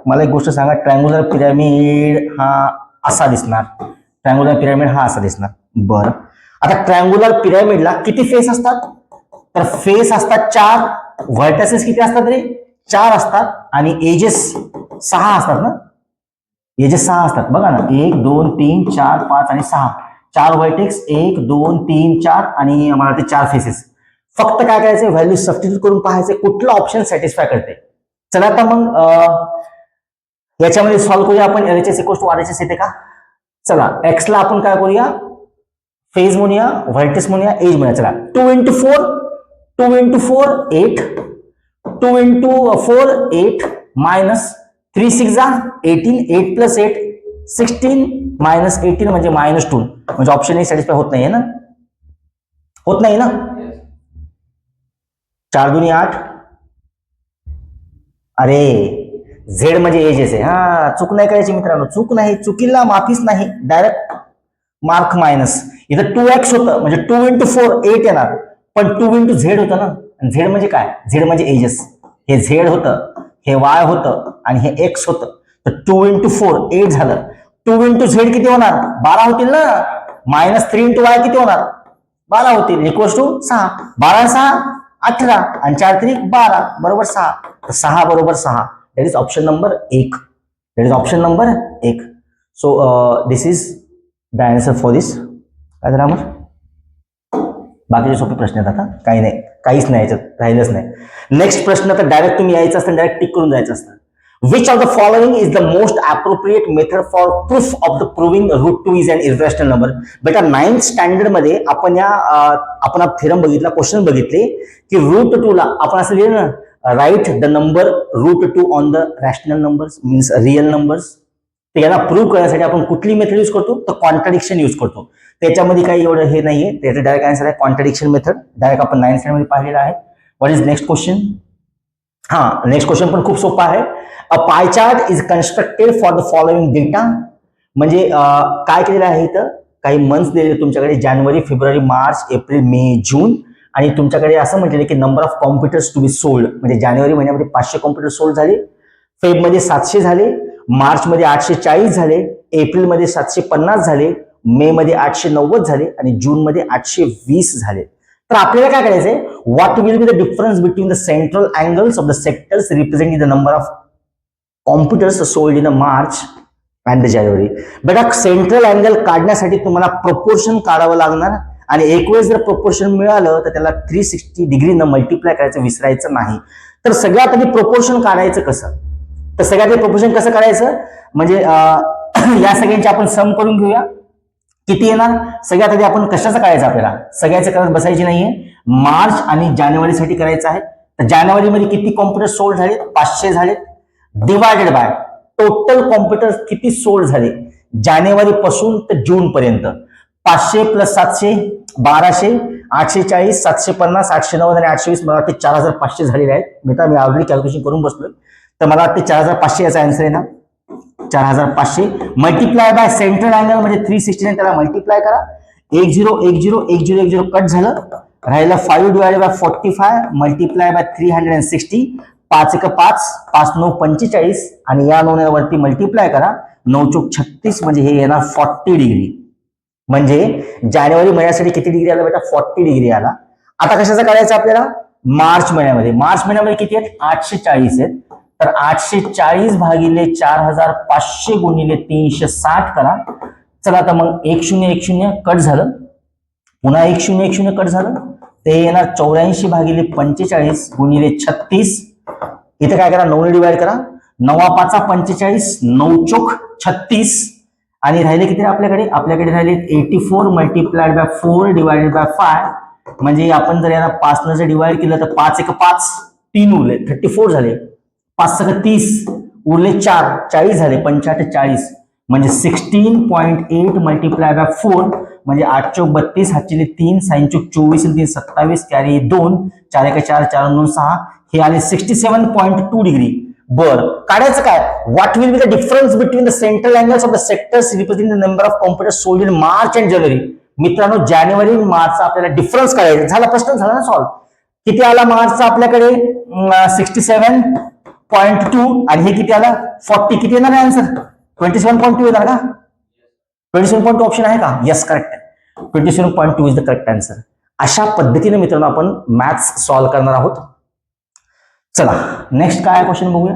मला एक गोष्ट सांगा. ट्रायंग्युलर पिरामिड हा असा दिसणार, ट्रायंग्युलर पिरामिड हा असा दिसणार. बरं, आता ट्रायंग्युलर पिरामिडला किती फेस असतात, तर फेस असतात 4, व्हर्टासेस किती असतात रे 4 असतात आणि एजेस 6 असतात ना. एजेस 6 असतात बघा ना, 1 2 3 4 5 आणि 6, 4 व्हर्टेक्स 1 2 3 4 आणि मला ते 4 फेसेस. फक्त काय करायचं, व्हॅल्यू सबस्टिट्यूट करून पाहायचं कुठलं ऑप्शन सॅटिस्फाय करते. चला आता मग याच्यामध्ये सॉल्व्ह करूया आपण. LHS इक्वल्स टू RHS येते का. चला एक्स ला आपण काय करूया, फेज म्हणूया, व्हर्टेक्स म्हणूया, एज म्हणूया. चला 2 into 4 8, 2 into 4 8 minus 3 6 18, 8 plus 8 16 minus 18 म्हणजे -2, म्हणजे ऑप्शन ए सॅटिस्फाय होत नाहीये ना, होत नाही ना. 4 2 8. अरे झेड म्हणजे एजेस आहे. हा, चूक नाही करायची मित्रांनो, चूक नाही, चुकीला माफीच नाही, डायरेक्ट मार्क मायनस. इथं 2x होतं म्हणजे 2 into 4 8 येणार, पण 2 into z होतं ना. झेड म्हणजे काय, झेड म्हणजे एजेस. हे झेड होतं, हे वाय होतं आणि हे एक्स होतं. तर 2 into 4 8 झालं. 2 into z किती होणार 12 होतील ना. -3 into y किती होणार 12 होतील, इक्वल्स टू 6. 12 6 18 आणि 4 3 12 बरोबर 6. तर 6 बरोबर 6. That is option number 1. That is option number 1. So this is the answer for this. काय झालं मग, बाकीचे सोपे प्रश्न आहेत आता, काही नाही, काहीच नाही याच्यात राहिलंच नाही. नेक्स्ट प्रश्न तर डायरेक्ट तुम्ही यायचं असतं, डायरेक्ट टिक करून जायचं असतं. Which of the following is the most appropriate method for proof of the proving root 2 is an irrational number. बेटा 9th स्टँडर्ड मध्ये आपण आपण थेरम बघितला, क्वेश्चन बघितले की रूट 2 ला आपण असं लिहिलं ना, right the number root 2 on the rational numbers means real numbers. तर याला प्रूव्ह करण्यासाठी आपण कुठली मेथड यूज करतो, तर कॉन्ट्राडिक्शन यूज करतो. त्याच्यामध्ये काही एवढं हे नाहीये, त्याचं डायरेक्ट आन्सर आहे कॉन्ट्राडिक्शन मेथड. डायरेक्ट आपण 9th स्टँडर्ड मध्ये पाहिलेलं आहे. What is next question. हा, नेक्स्ट क्वेश्चन पण खूप सोपा आहे. A pie chart is constructed for the following data. म्हणजे काय केलेलं आहे इथं, काही मंथ्स दिलेले तुमच्याकडे, जानेवारी फेब्रुवारी मार्च एप्रिल मे जून आणि तुमच्याकडे असं म्हटलेलं की number of computers to be sold, म्हणजे जानेवारी महिन्यामध्ये 500 कॉम्प्युटर सोल्ड झाले, फेबमध्ये 700 झाले, मार्चमध्ये 840 झाले, एप्रिलमध्ये 750 झाले, मे मध्ये 890 झाले आणि जूनमध्ये 820 झाले. तर आपल्याला काय करायचंय, what will be the difference between the central angles of the sectors representing the number of computers sold in March and the January. बेटा सेंट्रल अँगल काढण्यासाठी तुम्हाला प्रोपोर्शन काढावं लागणार आणि एक वेळेस जर प्रोपोर्शन मिळालं तर त्याला 360 डिग्रीनं मल्टिप्लाय करायचं विसरायचं नाही. तर सगळ्यात आधी प्रोपोर्शन काढायचं कसं, तर सगळ्यात आधी प्रोपोर्शन कसं काढायचं म्हणजे या सगळ्यांची आपण सम करून घेऊया. किती येणार, सगळ्यात आधी आपण कशाचं करायचं, आपल्याला सगळ्याचं करत बसायची नाहीये, मार्च आणि जानेवारीसाठी करायचं आहे. तर जानेवारीमध्ये किती कॉम्प्युटर सोल्ड झाले, 500 झाले, डिवायडेड बाय टोटल कॉम्प्युटर किती सोल्ड झाले जानेवारी पासून तर जून पर्यंत. 500 प्लस 700 1200, 840, 750, 890 आणि 820, मला वाटते 4500 झालेले आहेत. मित्रा मी ऑलरेडी कॅल्क्युलेशन करून बसलोय, तर मला वाटते 4500 याचा आन्सर आहे ना, 4500 मल्टिप्लाय बाय सेंट्रल अँगल म्हणजे 360 त्याला मल्टिप्लाय करा. 10101010 कट झालं, राहिलं 5 डिवायडेड बाय 45 मल्टिप्लाय बाय 360, 5 1 5, 5 9 45 आणि या 9 वरती मल्टिप्लाय करा, 9 चौक 36 म्हणजे हे येणार 40 डिग्री. म्हणजे जानेवारी महिन्यासाठी किती डिग्री आला बेटा, 40 डिग्री आला. आता कशाचं करायचं आपल्याला, मार्च महिन्यामध्ये. मार्च महिन्यामध्ये किती आहेत, 840 आहेत. तर 840 भागिले 4500 गुणिले 360 करा. चला तर मग 1010 कट झालं, पुन्हा 1010 कट झालं, ते येणार 84 भागिले 45 गुणिले 36. इथे काय करा, 9 डिवाइड करा, 9 5 45, 9 चौक 36 आणि राहिले किती आपल्याकडे राहिले 84 मल्टिप्लाइड बाय 4 डिवाइडेड बाय 5. म्हणजे आपण जर याला 5 ने जर डिवाइड केलं तर 5 1 5, 3 उरले 34 झाले, 5 6 30 उरले 4, 40 झाले, 5 40 म्हणजे 16.8 मल्टिप्लाय बाय 4 म्हणजे 8 चौक 32, 7 3, 6 चौक 24 आणि 3 27, कॅरी 2, 4 1 4, 4 2 6, हे आले 67.2 डिग्री. बर काढायचं काय, what will be the difference between the central angles of the sectors representing the number of computers sold in March and January. मित्रांनो जानेवारी मार्चचा आपल्याला डिफरन्स काढायचा झाला, प्रश्न झाला ना सॉल्व. किती आला मार्चचा आपल्याकडे 67.2 आणि हे किती आला 40, किती येणार आहे आन्सर 27.2 येणार का, 27.2 ऑप्शन आहे का, यस करेक्ट आहे, 27.2 इज द करेक्ट आन्सर. अशा पद्धतीने मित्रांनो आपण मॅथ्स सॉल्व्ह करणार आहोत. चला नेक्स्ट काय क्वेश्चन बघूया.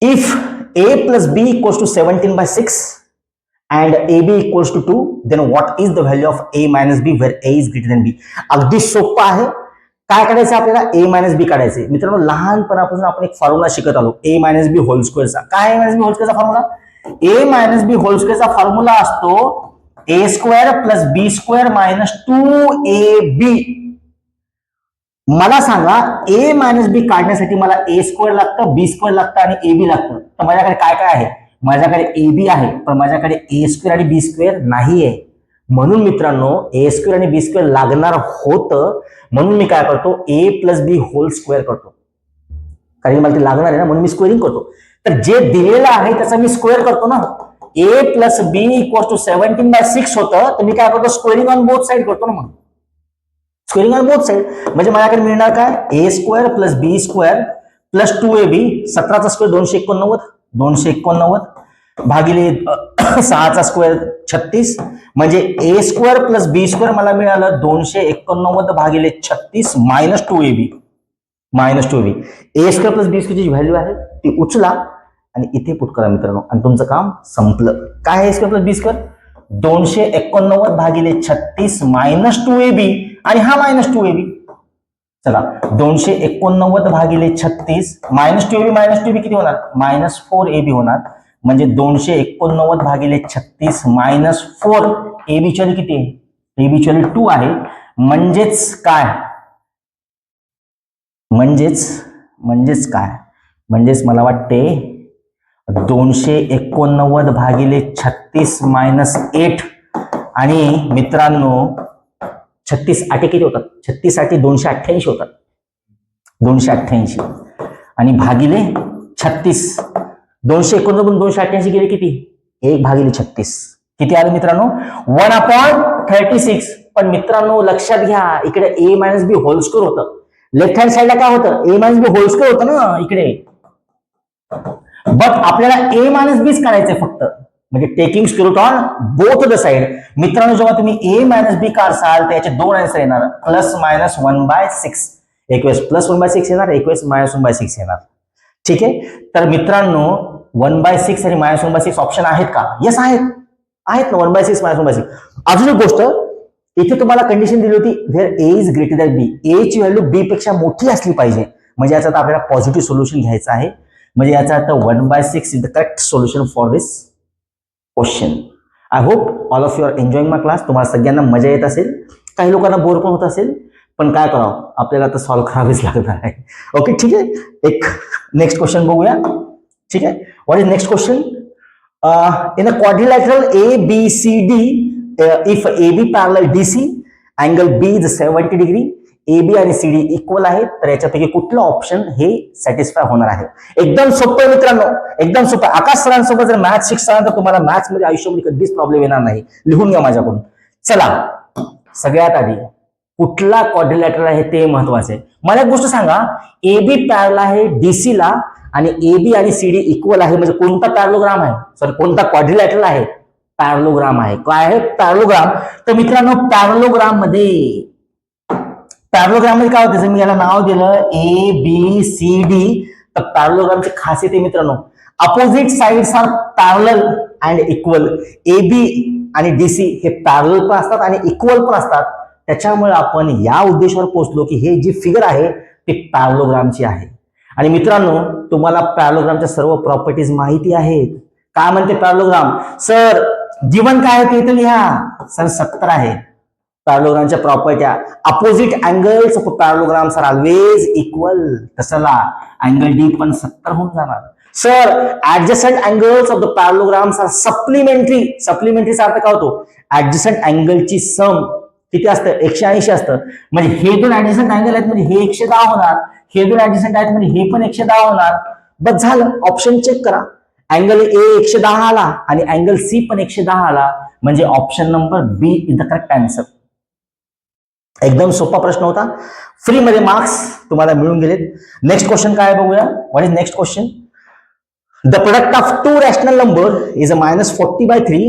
If a plus b equals to 17/6 and ab equals to 2, then what is the value of a minus b where a is greater than b. अगदी सोपं आहे. काय करायचं आपल्याला, a मायनस बी काढायचे. मित्रांनो लहानपणापासून आपण एक फॉर्म्युला शिकत आलो, a मायनस बी होल स्क्वेअरचा. काय a मायनस बी होल स्क्वेअरचा formula, a minus B whole स्क्वेअरचा फॉर्म्युला असतो a square plus B square minus 2ab. मला सांगा a मायनस बी काढण्यासाठी मला a स्क्वेअर लागतं, बी स्क्वेअर लागतं आणि ab लागतं. तर माझ्याकडे काय काय आहे, माझ्याकडे ए बी आहे पण माझ्याकडे ए स्क्वेअर आणि बी स्क्वेअर नाही आहे. म्हणून मित्रांनो ए स्क्वेअर आणि बी स्क्वेअर लागणार होतं, म्हणून मी काय करतो ए प्लस बी होल स्क्वेअर करतो, कारण मला ते लागणार आहे ना, म्हणून मी स्क्वेअरिंग करतो. तर जे दिलेलं आहे त्याचा मी स्क्वेअर करतो ना. ए प्लस बी इक्वल टू 17/6 होतं, तर मी काय करतो स्क्वेअरिंग ऑन बोथ साइड करतो ना. मग स्क्वेअरिंग ऑन बोथ साइड म्हणजे माझ्याकडे मिळणार काय, ए square plus B square plus 2ab, 17चा square 289, 289 भागिले 6चा स्क्वेअर 36 म्हणजे ए स्क्वेअर प्लस बी स्क्वेअर मला मिळालं 289 भागिले 36 मायनस 2ab. ए स्क्वेअर प्लस बी स्क्वेअरची व्हॅल्यू आहे ती उचला आणि इथे पुट करा मित्रांनो आणि तुमचं काम संपलं. काय आहे ए स्क्वेअर प्लस बी स्क्वेअर, 289 भागिले 36 मायनस 2ab आणि हा मायनस 2ab. चला 289 भागिले 36 मायनस 2ab किती होणार, मायनस 4ab होणार. म्हणजे 289 भागिले 36 मायनस 4, ab ची किती आहे, ab ची 2 आहे. म्हणजेच काय, म्हणजेच काय, म्हणजेच मला वाटते 289 भागिले 36 मायनस 8 आणि मित्रांनो 36 8 किती होतात, 36 8 288 होतात, 288 आणि भागिले 36, 289 288 गेले किती, 1 भागिले 36 किती आलं मित्रांनो 1/36. पण मित्रांनो लक्षात घ्या, इकडे ए मायनस बी होल स्क्वेअर होतं, लेफ्ट हँड साइडला काय होतं, ए मायनस बी होल स्क्वेअर होतं ना इकडे. बट आपल्याला ए मायनस बीच करायचंय फक्त, म्हणजे taking square root on both the side. मित्रांनो जेव्हा तुम्ही ए मायनस बी काढसाल तर याचे दोन आन्सर येणार, प्लस मायनस 1/6. एक वेळेस प्लस 1/6 येणार, एक वेळेस मायनस 1/6 येणार. ठीक आहे. तर मित्रांनो 1/6 आणि मायनस 1/6 ऑप्शन आहेत का? येस आहेत, आहेत ना, 1/6 मायनस 1/6. अजून एक गोष्ट, इथे तुम्हाला कंडिशन दिली होती where A is greater than B, A ची व्हॅल्यू बी पेक्षा मोठी असली पाहिजे, म्हणजे याचा आपल्याला पॉझिटिव्ह सोल्युशन घ्यायचं आहे. म्हणजे याचा अर्थ 1/6 is the correct solution for this question. I hope all of you are enjoying my class. तुम्हाला सगळ्यांना मजा येत असेल, काही लोकांना बोर पण होत असेल, पण काय करावं, आपल्याला तर सॉल्व्ह करावेच लागणार आहे. ओके, ठीक आहे. एक नेक्स्ट क्वेश्चन बघूया. ठीक आहे. What is next question? In a quadrilateral ABCD, if AB parallel DC, angle B is 70 degree, AB आणि CD इक्वल आहेत, तर याच्यापैकी कुठलं ऑप्शन हे सॅटिस्फाय होणार आहे? एकदम सोपं आहे मित्रांनो, एकदम सोपं. आकाश सरांसोबत जर मॅथ्स शिकसाल तर तुम्हाला मॅथ्स मध्ये आयुष्यामध्ये कधीच प्रॉब्लेम येणार नाही. लिहून घ्या माझ्याकडून. चला, सगळ्यात आधी कुठला क्वाड्रिलॅटरल आहे ते महत्वाचं आहे. मला एक गोष्ट सांगा, AB पॅरलल आहे DC ला आणि AB आणि CD इक्वल आहे, म्हणजे कोणता पॅरलोग्राम आहे, सॉरी कोणता क्वाड्रिलॅटरल आहे? पॅरलोग्राम आहे. काय आहे पॅरलोग्राम? तर मित्रांनो पॅरलोग्राम मध्ये काय होतं, मी याला नाव दिलं ABCD. तर पॅरलोग्रामची खासियत आहे मित्रांनो, opposite sides are parallel and equal. AB आणि DC हे पॅरलल पण असतात आणि इक्वल पण असतात. त्याच्यामुळे आपण या उद्देशावर पोहोचलो की हे जी फिगर आहे ती पॅरलोग्रामची आहे. आणि मित्रांनो तुम्हाला पॅरलोग्रामच्या सर्व प्रॉपर्टीज माहिती आहेत. काय म्हणते पॅरलोग्राम? सर जीवन काय आहे ते लिहा. सर 70 आहे पॅरलोग्रामच्या प्रॉपर्ट्या. Opposite angles of parallelograms are always equal. तसला अँगल डी पण 70 होऊन जाणार. Sir adjacent angles of the parallelograms are supplementary. सप्लिमेंटरीचा अर्थ काय होतो? ऍडजस्टंट अँगलची सम किती असतं? 180 असतं. म्हणजे हे दोन ऍडजस्टंट अँगल आहेत, म्हणजे हे 110 होणार, हे दोन ऍडजस्टंट आहेत म्हणजे हे पण 110 होणार. बस झालं. ऑप्शन चेक करा. अँगल ए 110 आला आणि अँगल सी पण 110 आला, म्हणजे option number B is the correct answer. एकदम सोपा प्रश्न होता. फ्री मध्ये मार्क्स तुम्हाला मिळून गेलेत. नेक्स्ट क्वेश्चन काय बघूया. What is next question? The product of two rational number is a -40/3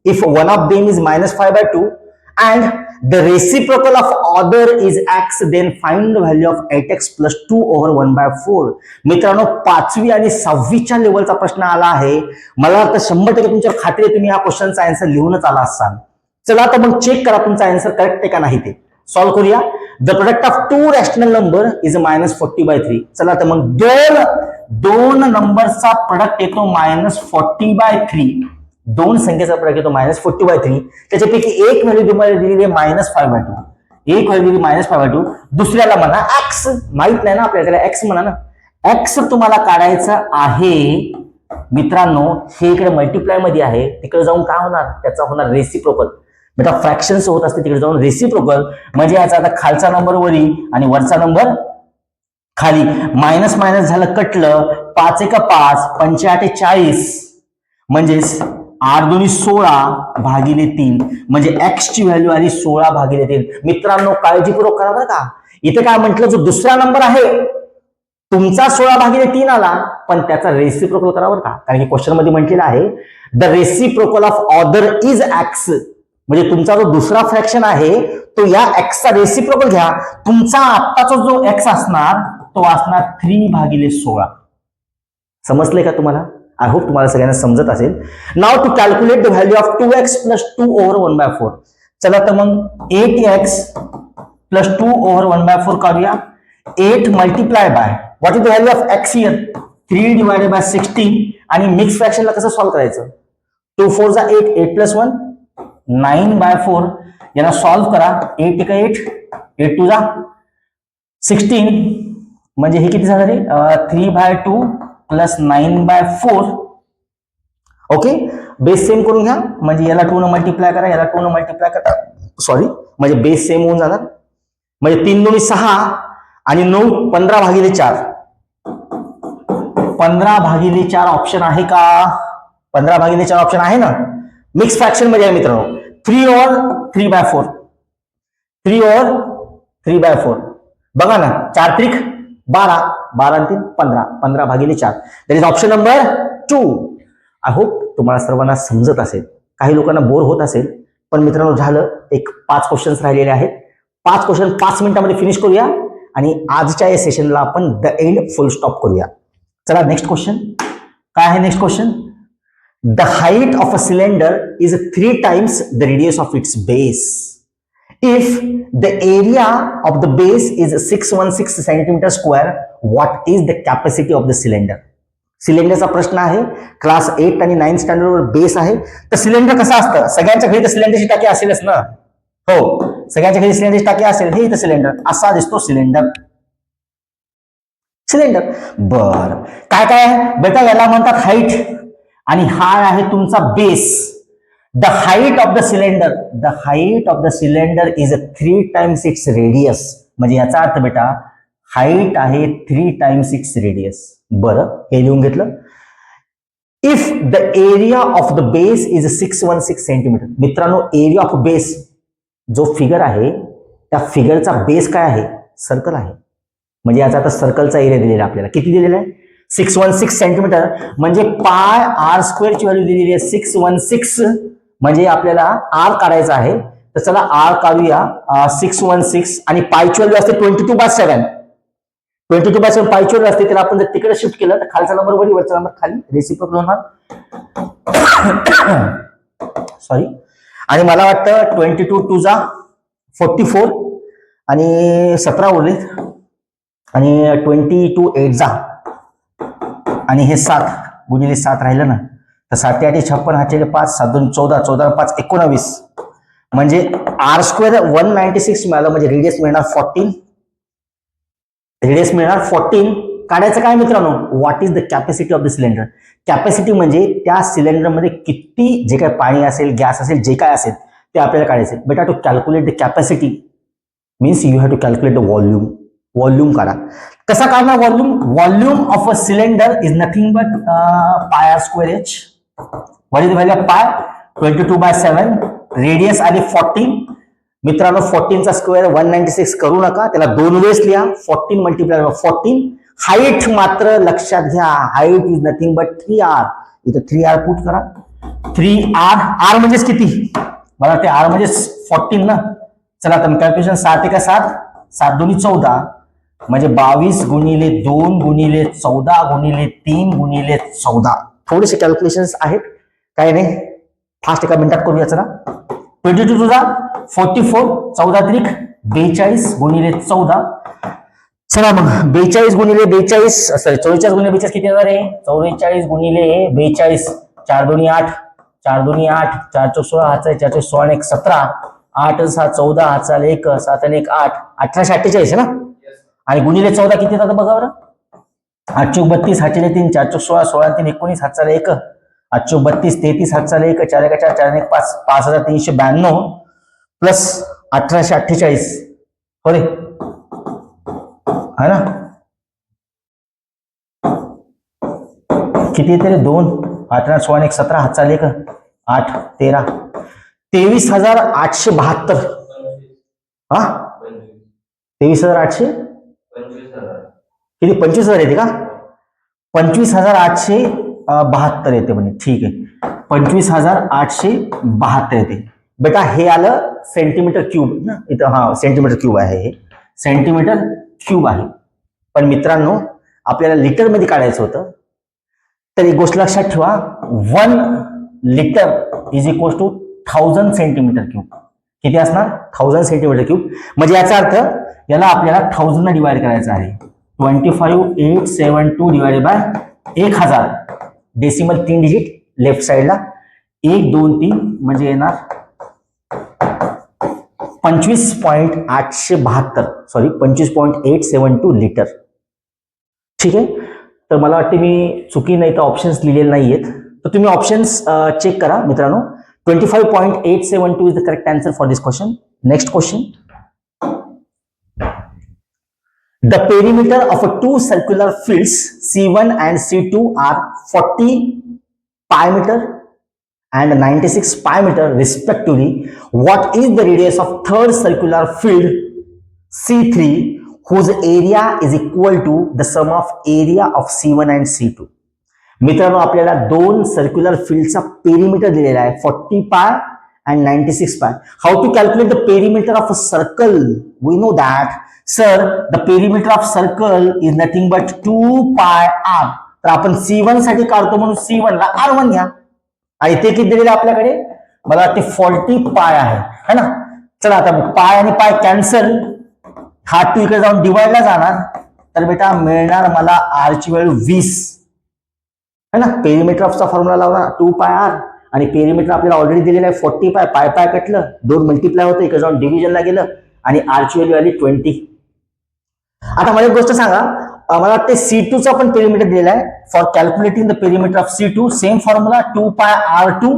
if one of them is -5/2 and the reciprocal of other is x, then find the value of 8x plus 2 over 1/4. मित्रांनो 5वी आणि 6वीच्या लेवलचा प्रश्न आला आहे. मला वाटतं 100% तुमच्या खात्री आहे तुम्ही या क्वेश्चनचा आन्सर लिहूनच आला असाल. चला तर मग चेक करा तुमचा आन्सर करेक्ट आहे का नाही ते. सॉल्व्ह करूया. The product of two rational number is -40/3. चला तर मग दोन नंबरचा प्रोडक्ट येतो -40/3. दोन संख्येचा प्रोडक्ट येतो -40/3. त्याच्यापैकी एक व्हॅल्यू तुम्हाला दिलेली आहे -5/2. एक व्हॅल्यू दिली -5/2. दुसऱ्याला म्हणा एक्स, माहित नाही ना आपल्याला, एक्स म्हणा ना. एक्स तुम्हाला काढायचं आहे मित्रांनो. हे इकडे मल्टिप्लाय मध्ये आहे, तिकडे जाऊन काय होणार? त्याचा होणार रेसिप्रोकल. बेटा फ्रॅक्शन्स होत असते, तिकडे जाऊन रेसिप्रोकल. म्हणजे याचा आता खालचा नंबर वरी आणि वरचा नंबर खाली. मायनस मायनस झालं कटलं. 5 × 5 = 40. म्हणजेच 8 × 2 = 16/3. म्हणजे एक्स ची व्हॅल्यू आली 16/3. मित्रांनो काळजीपूर्वक करा बरं का. इथे काय म्हटलं, जो दुसरा नंबर आहे तुमचा 16/3 आला, पण त्याचा रेसिप्रोकल करा बरं का. कारण की क्वेश्चन मध्ये म्हटलेलं आहे the reciprocal of other is x. म्हणजे तुमचा जो दुसरा फ्रॅक्शन आहे तो या एक्सचा रेसिप्रोकल घ्या. तुमचा आत्ताचा जो एक्स असणार तो असणार 3/16. समजलंय का तुम्हाला? आय होप तुम्हाला सगळ्यांना समजत असेल. Now to calculate the value of 2x + 2 over 1/4. चला तर मग 8x + 2 over 1/4 काढूया. 8 multiply by what is the value of x here? 3/16. आणि मिक्स फ्रॅक्शनला कसं सॉल्व्ह करायचं? 2 4 = 8, 8 + 1 9/4. याला सॉल्व्ह करा. 8 × 8, 8 2 = 16. म्हणजे हे किती झालं रे? 3/2 + 9/4. ओके, बेस सेम करून घ्या. म्हणजे याला 2 ने मल्टिप्लाय करा, याला 2 ने मल्टिप्लाय करा. सॉरी, म्हणजे बेस सेम होऊन जाणार. म्हणजे 3 2 = 6 आणि 9 15/4. 15/4 ऑप्शन आहे का? 15/4 ऑप्शन आहे ना. मिक्स फ्रॅक्शन मध्ये आहे मित्रांनो. 3 or 3/4. 3/4 बघा ना, 4 त्रिक 12, 12 आणि 3 15, 15 भागिले 4. That is option number 2. I hope तुम्हाला सर्वांना समजत असेल. काही लोकांना बोर होत असेल, पण मित्रांनो झालं. एक 5 क्वेश्चन्स राहिलेले आहेत. 5 क्वेश्चन 5 मिनिटांमध्ये फिनिश करूया आणि आजच्या या सेशनला आपण द एंड फुल स्टॉप करूया. चला नेक्स्ट क्वेश्चन. काय आहे next question? The height of a cylinder is 3 times the radius of its base. If the area of the base is 616 centimeter square, what is the capacity of the cylinder? सिलेंडरचा प्रश्न आहे. क्लास 8 आणि 9 स्टँडर्ड वर बेस आहे. तर सिलेंडर कसं असतं? सगळ्यांच्या घरी तर सिलेंडरची टाकी असेलच ना. हो, सगळ्यांच्या घरी सिलेंडरची टाकी असेल. हे इथं सिलेंडर असा दिसतो. सिलेंडर सिलेंडर बर काय काय बेटा? याला म्हणतात हाईट आणि हा आहे तुमचा base. The height of the cylinder is 3 times its radius. म्हणजे याचा अर्थ बेटा हाईट आहे 3 times its radius. बरं, हे लिहून घेतलं. If the area of the base is 616 centimetre. मित्रांनो, एरिया ऑफ बेस जो फिगर आहे त्या फिगरचा बेस काय आहे? सर्कल आहे. म्हणजे याचा आता सर्कलचा एरिया दिलेला आपल्याला. किती दिलेला आहे? 616 सेंटीमीटर. म्हणजे पाय आर स्क्वेअर ची व्हॅल्यू दिलेली आहे 616. म्हणजे आपल्याला आर काढायचा आहे. तर चला आर काढूया 616 आणि पायची व्हॅल्यू असते 22/7. 22/7 पायची व्हॅल्यू असते. त्याला आपण जर तिकडे शिफ्ट केलं तर खालचा नंबर वरी, वरचा नंबर खाली, रेसिप्रोकल होणार. सॉरी. आणि मला वाटतं 22 2 जा 44 आणि 17 उरलेत आणि 22 8 जा आणि हे 7 गुणिले 7 राहिलं ना. तर 7 8 56 हाचे 5 7 2 14 14 5 19. म्हणजे आर स्क्वेअर 196 मिळालं. म्हणजे रेडियस मिळणार 14. रेडियस मिळणार 14. काढायचं काय मित्रांनो? What is the capacity of the cylinder? Capacity म्हणजे त्या सिलेंडरमध्ये किती जे काय पाणी असेल, गॅस असेल, जे काय असेल ते आपल्याला काढायचे. बेटा to calculate the capacity means you have to calculate the volume. Volume काढा. कसा काढणार volume? Volume of a cylinder is nothing but pi r square h. What is the value of pi? 22/7. Radius आली 14. मित्रांनो 14 चा स्क्वेअर 196 करू नका, त्याला 2 वेळेस लिहा. 14 मल्टिप्लाय 14. हाईट मात्र लक्षात घ्या. Height is nothing but 3r. इथं 3r पुट करा. 3r. r म्हणजेच किती? मला वाटते r म्हणजे 14 ना. चला तर कॅल्क्युलेशन 7 1 7 7 2 14 म्हणजे 22 गुणिले 2 गुणिले 14 गुणिले 3 गुणिले 14. थोडेसे कॅल्क्युलेशन्स आहेत, काय नाही, फास्ट एका मिनिटात करूया. चला 22 2 जा 44 14 त्रिक 42 गुणिले 14. चला मग 42 गुणिले 42 सॉरी 44 गुणिले 42 किती येणार आहे? 44 गुणिले 42 4 2 8 4 2 8 4 4 16 हाचा 4 4 16 1 17 8 7 14 हाचा 1 7 1 8 1848 आहे ना. आणि गुणिले 14 किती येतात बघा बरं. 8 चौक 32 हाचे 3 4 चौक 16 16 3 19 हाचा 1 8 चौक 32 33 हाचा 1 4 1 4 4 1 5 5392 प्लस 1848 हो रे है ना. किती येते रे? 2 18 16 1 17 हाचा 1 8 13 23,872. हा 23,800 किती? 25,000 येते का? 25,872 येते म्हणे. ठीक आहे, 25,872 येते. बेटा हे आलं सेंटीमीटर क्यूब ना. इथं हा सेंटीमीटर क्यूब आहे. हे सेंटीमीटर क्यूब आहे. पण मित्रांनो आपल्याला लिटर मध्ये काढायचं होतं. तर एक गोष्ट लक्षात ठेवा, 1 litre is equal to 1000 centimetre cube. किती असणार? 1000 सेंटीमीटर क्यूब. म्हणजे याचा अर्थ याला आपल्याला 1000 ने डिवाइड करायचं आहे. 25,872 divided by 1000. Decimal 3 digit left साइडला 1 2 3 म्हणजे येणार 25.872 सॉरी 25.872 लिटर. ठीक आहे. तर मला वाटते मी चुकी नाही तर ऑप्शन्स लिहिलेले नाहीयेत. तर तुम्ही ऑप्शन्स चेक करा मित्रांनो. 25.872 is the correct answer for this question. Next question. The perimeter of 2 circular fields C1 and C2 are 40 pi meter and 96 pi meter respectively, what is the radius of third circular field C3 whose area is equal to the sum of area of C1 and C2? मित्रांनो आपल्याला दोन सर्क्युलर फील्डचा पेरिमीटर दिलेला आहे 40 पाय and 96 pi. How to calculate the perimeter of a circle? We know that, sir, the perimeter of circle is nothing but 2 pi r. तर आपण C1 साठी काढतो म्हणून C1 ला R1 घ्या आणि ते किती दिलेलं आपल्याकडे, मला वाटते 40 पाय आहे है ना. चला आता पाय आणि पाय कॅन्सल, हा 2 इकडे जाऊन डिवाइडला जाणार, तर बेटा मिळणार मला r ची व्हॅल्यू 20 है ना. पेरिमीटर ऑफचा फॉर्म्युला लावला 2 पाय r आणि पेरिमीटर आपल्याला ऑलरेडी दिलेलं आहे 40 पाय, पाय पाय कटलं, 2 मल्टिप्लाय होतं, इकडे जाऊन डिव्हिजनला गेलं आणि r ची व्हॅल्यू आली 20. आता मला एक गोष्ट सांगा, मला वाटते C2 चा पण पेरिमीटर दिलेला आहे. For calculating the perimeter of C2 same formula 2 पाय r2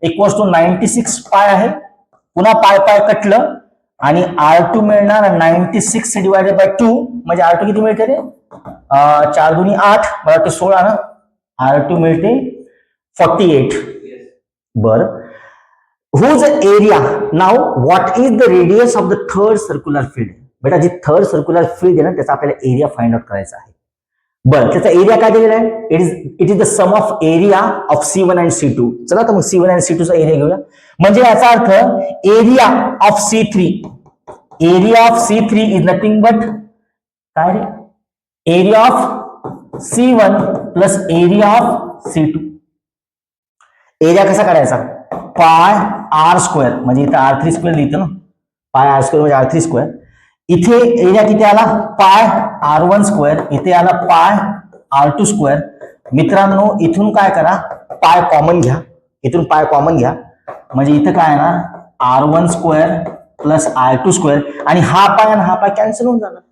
इक्वल्स टू 96 पाय आहे, पुन्हा पाय पाय कटलं आणि r2 मिळणार 96 डिवायडेड बाय 2, म्हणजे r2 किती मिळते रे, 4 दुनी 8, मला वाटते 16 ना, r2 मिळते 48. बर, whose area, now what is the radius of the third circular field? बेटा जी थर्ड सर्क्युलर फील्ड आहे ना त्याचा आपल्याला एरिया फाइंड आउट करायचा आहे. बरं, त्याचा एरिया काय दिलेला आहे, it is the sum of area of C1 and C2. चला तर मग C1 अँड C2 चा एरिया घेऊया. म्हणजे याचा अर्थ area of C3, area of C3 is nothing but काय रे, area of C1 plus area of C2. Area कसा काढायचा, पाय r स्क्वेअर, म्हणजे इथे r3 स्क्वेअर लिहितो ना, पाय r स्क्वेअर म्हणजे r3 स्क्वेअर. इथे एरिया किती आला, पाय r1 स्क्वेअर, इथे आला पाय r2 स्क्वेअर. मित्रांनो इथून काय करा, पाय कॉमन घ्या, इथून पाय कॉमन घ्या, म्हणजे इथं काय येणार r1 square plus r2 square, आणि हा पाय आणि हा पाय कॅन्सल होऊन जाणार,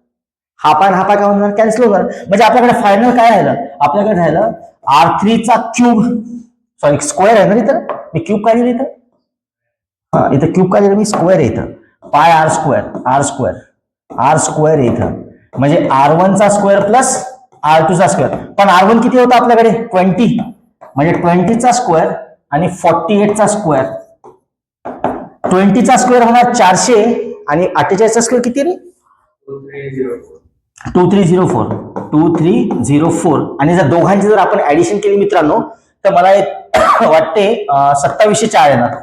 हा पाय आणि हा पाय काय होऊन जाणार, कॅन्सल होऊन जाणार. म्हणजे आपल्याकडे फायनल काय राहिलं, आपल्याकडे राहिलं r3 चा क्यूब, सॉरी स्क्वेअर आहे ना इथं, मी क्यूब काय लिहिलं इथं, हा इथं क्यूब काय लिहिलं मी, स्क्वेअर आहे इथं, पाय r स्क्वेअर इथं, म्हणजे r1 चा स्क्वेअर प्लस r2 चा स्क्वेअर. पण r1 किती होता आपल्याकडे 20, म्हणजे 20 चा स्क्वेअर आणि 48 चा स्क्वेअर. 20 चा स्क्वेअर होणार 400 आणि 48 चा स्क्वेअर किती रे, 2304. आणि जर दोघांची जर आपण ऍडिशन केली मित्रांनो, तर मला वाटते 2704 येणार,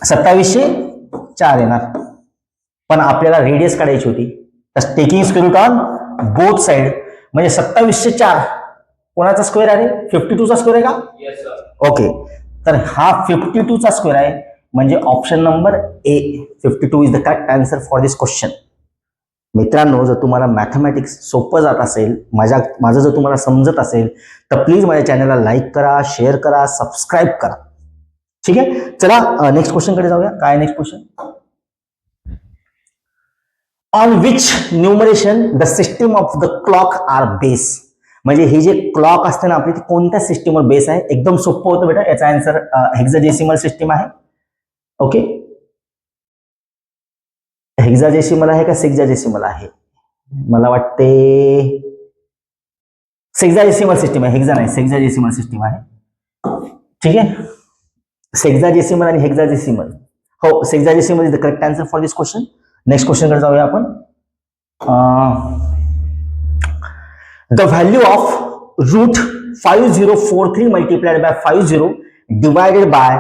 2704 येणार. पण आपल्याला रेडियस काढायची होती, तर taking square root on both side, म्हणजे 2704 कोणाचा स्क्वेअर आहे, 52 चा स्क्वेअर आहे का, ओके. तर हा 52 चा स्क्वेअर आहे, म्हणजे option number A 52 is the correct answer for this question. मित्रांनो जर तुम्हाला मॅथमॅटिक्स सोपं जात असेल, माझं जर तुम्हाला समजत असेल, तर प्लीज माझ्या चॅनलला लाईक करा, शेअर करा, सबस्क्राईब करा. ठीक आहे, चला नेक्स्ट क्वेश्चन कडे जाऊया. काय next question, on which numeration the system of the clock are base. म्हणजे हे जे क्लॉक असते ना आपली, कोणत्या सिस्टीमवर बेस आहे. एकदम सोपं होतं बेटा, याचा आन्सर हेक्साडेसिमल सिस्टीम आहे. ओके, हेक्साडेसिमल आहे का सेक्साडेसिमल आहे, मला वाटते सेक्साडेसिमल सिस्टीम आहे, हेक्सा नाही सेक्साडेसिमल सिस्टीम आहे. ठीक आहे, सेक्साडेसिमल आणि हेक्साडेसिमल, हो sexadecimal is the correct answer for this question. Next question कडे जाऊया आपण. The value of root 5043 multiplied by 50 divided by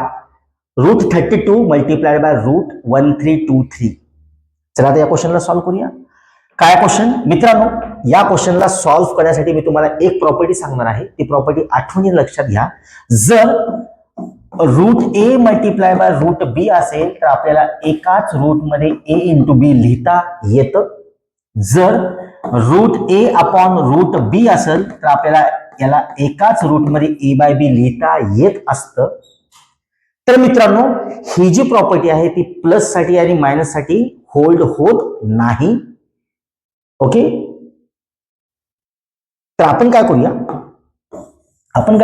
root 32 multiplied by root 1323. चला आता या क्वेश्चनला सॉल्व्ह करूया. काय क्वेश्चन मित्रांनो, या क्वेश्चनला सॉल्व्ह करण्यासाठी मी तुम्हाला एक प्रॉपर्टी सांगणार आहे, ती प्रॉपर्टी आठवणी लक्षात घ्या. जर root A multiply by root B असेल तर आपल्याला एकाच रूट मध्ये ए इंटू बी लिहिता येतं. जर रूट ए अपॉन रूट बी असेल तर आपल्याला याला एकाच रूट मध्ये ए बाय बी लिहिता येत असतं. तर मित्रांनो ही जी प्रॉपर्टी आहे ती प्लस साठी आणि मायनस साठी होल्ड होत नाही. ओके, तर आपण काय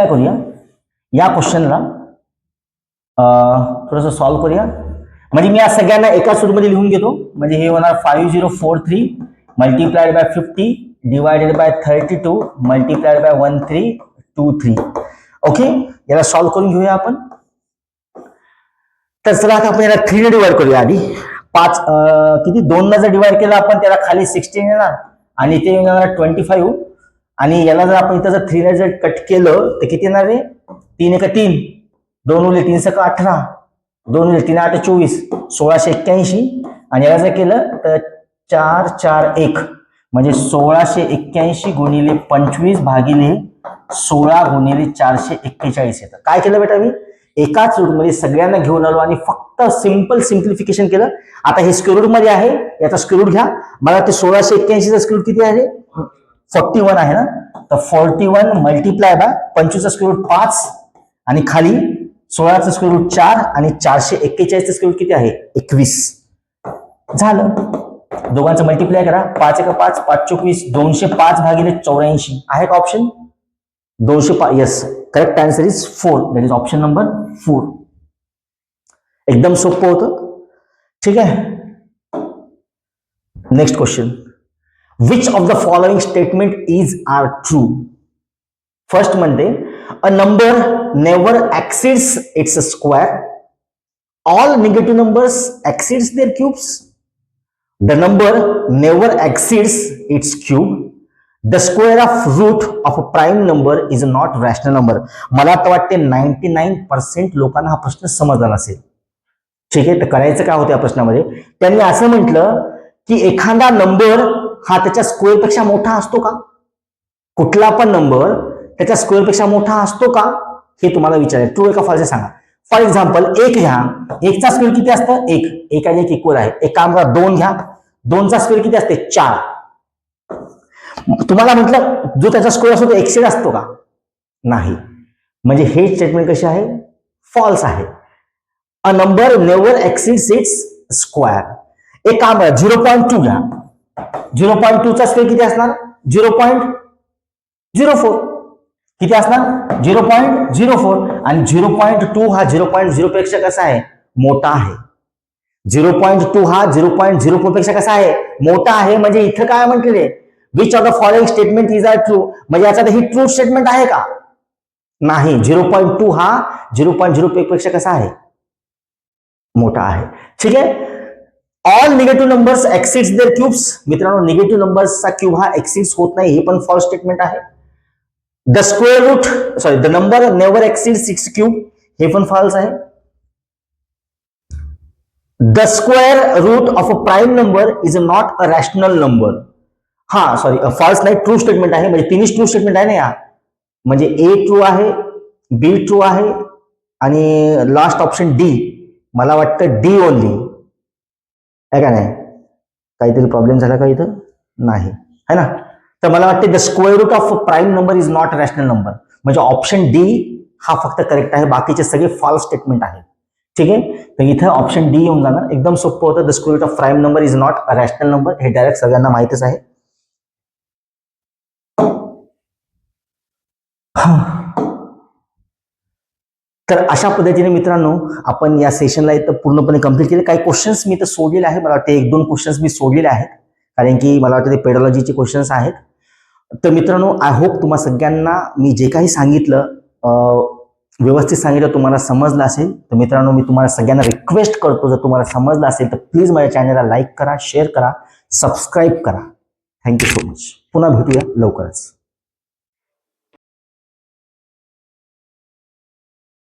करूया, या क्वेश्चनला थोडंसं सॉल्व्ह करूया. म्हणजे मी या सगळ्यांना एकाच रूटमध्ये लिहून घेतो. म्हणजे हे होणार 5043 multiplied by 50 divided bye 32 multiplied bye 1323. Okay, याला सॉल्व्ह करून घेऊया आपण. तर चला आता आपण याला 3 ने डिवाइड करूया. आधी 5 किती 2 जर डिवाइड केलं आपण त्याला खाली 16 येणार आणि ते येणार 25 आणि याला जर आपण इथं जर 3 ने जर कट केलं तर किती येणार आहे 3 1 3 2 उरले 3 6 18 2 उरले 3 8 24 1681 आणि याला जर केलं तर 4 4 1 म्हणजे 1681 गुणिले 25 भागिले 16 गुणिले 441 येतं. काय केलं बेटा मी एकाच रूट मध्ये सगळ्यांना घेऊन आलो आणि फक्त सिंपल सिम्प्लिफिकेशन केलं. आता हे स्क्वेअर रूट मध्ये आहे याचा स्क्वेअर रूट घ्या. मला ते 1681 चा स्क्वेअर रूट किती आहे 41 आहे ना. तर 41 मल्टिप्लाय बाय 25 चा स्क्वेअर रूट 5 आणि खाली 16 चा स्क्वेअर रूट 4 आणि 441 चा स्क्वेअर रूट किती आहे 21 झालं. दोघांचं मल्टिप्लाय करा 5 1 5 5 24 205 भागिले 84 आहे का option 205. Yes correct answer is 4. That is option number 4. एकदम सोपं होतं. ठीक आहे. Next question. Which of the following statement is are true. First म्हणते a number never exceeds its square. All negative numbers exceeds their cubes. The number never exceeds its cube. The square of root of a prime number is not rational number. मला तर वाटते 99% लोकांना हा प्रश्न समजला नसेल. ठीक आहे. तर करायचं काय होतं या प्रश्नामध्ये त्यांनी असं म्हटलं की एखादा नंबर हा त्याच्या स्क्वेअर पेक्षा मोठा असतो का. कुठला पण नंबर त्याच्या स्क्वेअर पेक्षा मोठा असतो का हे तुम्हाला विचारायचं. ट्रू आहे का फॉल्स आहे सांगा. फॉर एक्झाम्पल 1 घ्या. 1 चा स्क्वेअर किती असतं 1 1 आणि 1 इक्वल आहे. एक काम करा 2 घ्या. 2 चा स्क्वेअर किती असते 4. तुम्हाला म्हटलं जो त्याचा स्क्वेअर असतो तो एक्सेड असतो का नाही. म्हणजे हे स्टेटमेंट कसे आहे फॉल्स आहे. A number never exceeds its square. एक काम करा 0.2 घ्या. 0.2 चा स्क्वेअर किती असणार 0.04 किती असणार 0.04 आणि 0.2 हा 0.0 पेक्षा कसा आहे मोठा आहे. 0.2 हा 0.04 पेक्षा कसा आहे मोठा आहे. म्हणजे इथं काय म्हटलेले which of the following statement is are true. म्हणजे याचा ही ट्रू स्टेटमेंट आहे का नाही. 0.2 हा 0.0 पेक्षा कसा आहे मोठा आहे. ठीक आहे. All negative numbers exceeds their cubes. मित्रांनो निगेटिव्ह नंबर्सचा क्यूब हा एक्सीड्स होत नाही हे पण फॉल्स स्टेटमेंट आहे. The square root the number never exceeds its cube हे पण फॉल्स आहे. The square root of a prime number is not a rational number. हा सॉरी फॉल्स नाही ट्रू स्टेटमेंट आहे. म्हणजे तिन्ही ट्रू स्टेटमेंट आहे ना या. म्हणजे ए ट्रू आहे बी ट्रू आहे आणि लास्ट ऑप्शन डी मला वाटतं डी ओनली आहे का नाही. काहीतरी प्रॉब्लेम झाला का इथं नाही है ना. तर मला वाटते the square root of prime number is not rational number. म्हणजे ऑप्शन डी हा फक्त करेक्ट आहे. बाकीचे सगळे फॉल्स स्टेटमेंट आहे. ठीक आहे. तर इथं ऑप्शन डी येऊन जाणार. एकदम सोपं होतं. The square root of prime number is not a rational number हे डायरेक्ट सगळ्यांना माहितच आहे. तर अशा पद्धतीने मित्रांनो आपण या सेशनला इथं पूर्णपणे कंप्लीट केले. काही क्वेश्चन्स मी इथं सोडलेले आहे. मला वाटतं 1-2 क्वेश्चन्स मी सोडलेले आहेत कारण की मला वाटतं ते पेडॉलॉजीचे क्वेश्चन्स आहेत. तर मित्रांनो आय होप तुम्हा सगळ्यांना मी जे काही सांगितलं व्यवस्थित सांगितलं तुम्हाला समजलं असेल. तर मित्रांनो मी तुम्हाला सगळ्यांना रिक्वेस्ट करतो जर तुम्हाला समजलं असेल तर प्लीज माझ्या चॅनलला लाईक करा शेअर करा सबस्क्राईब करा. Thank you so much. पुन्हा भेटूया लवकरच.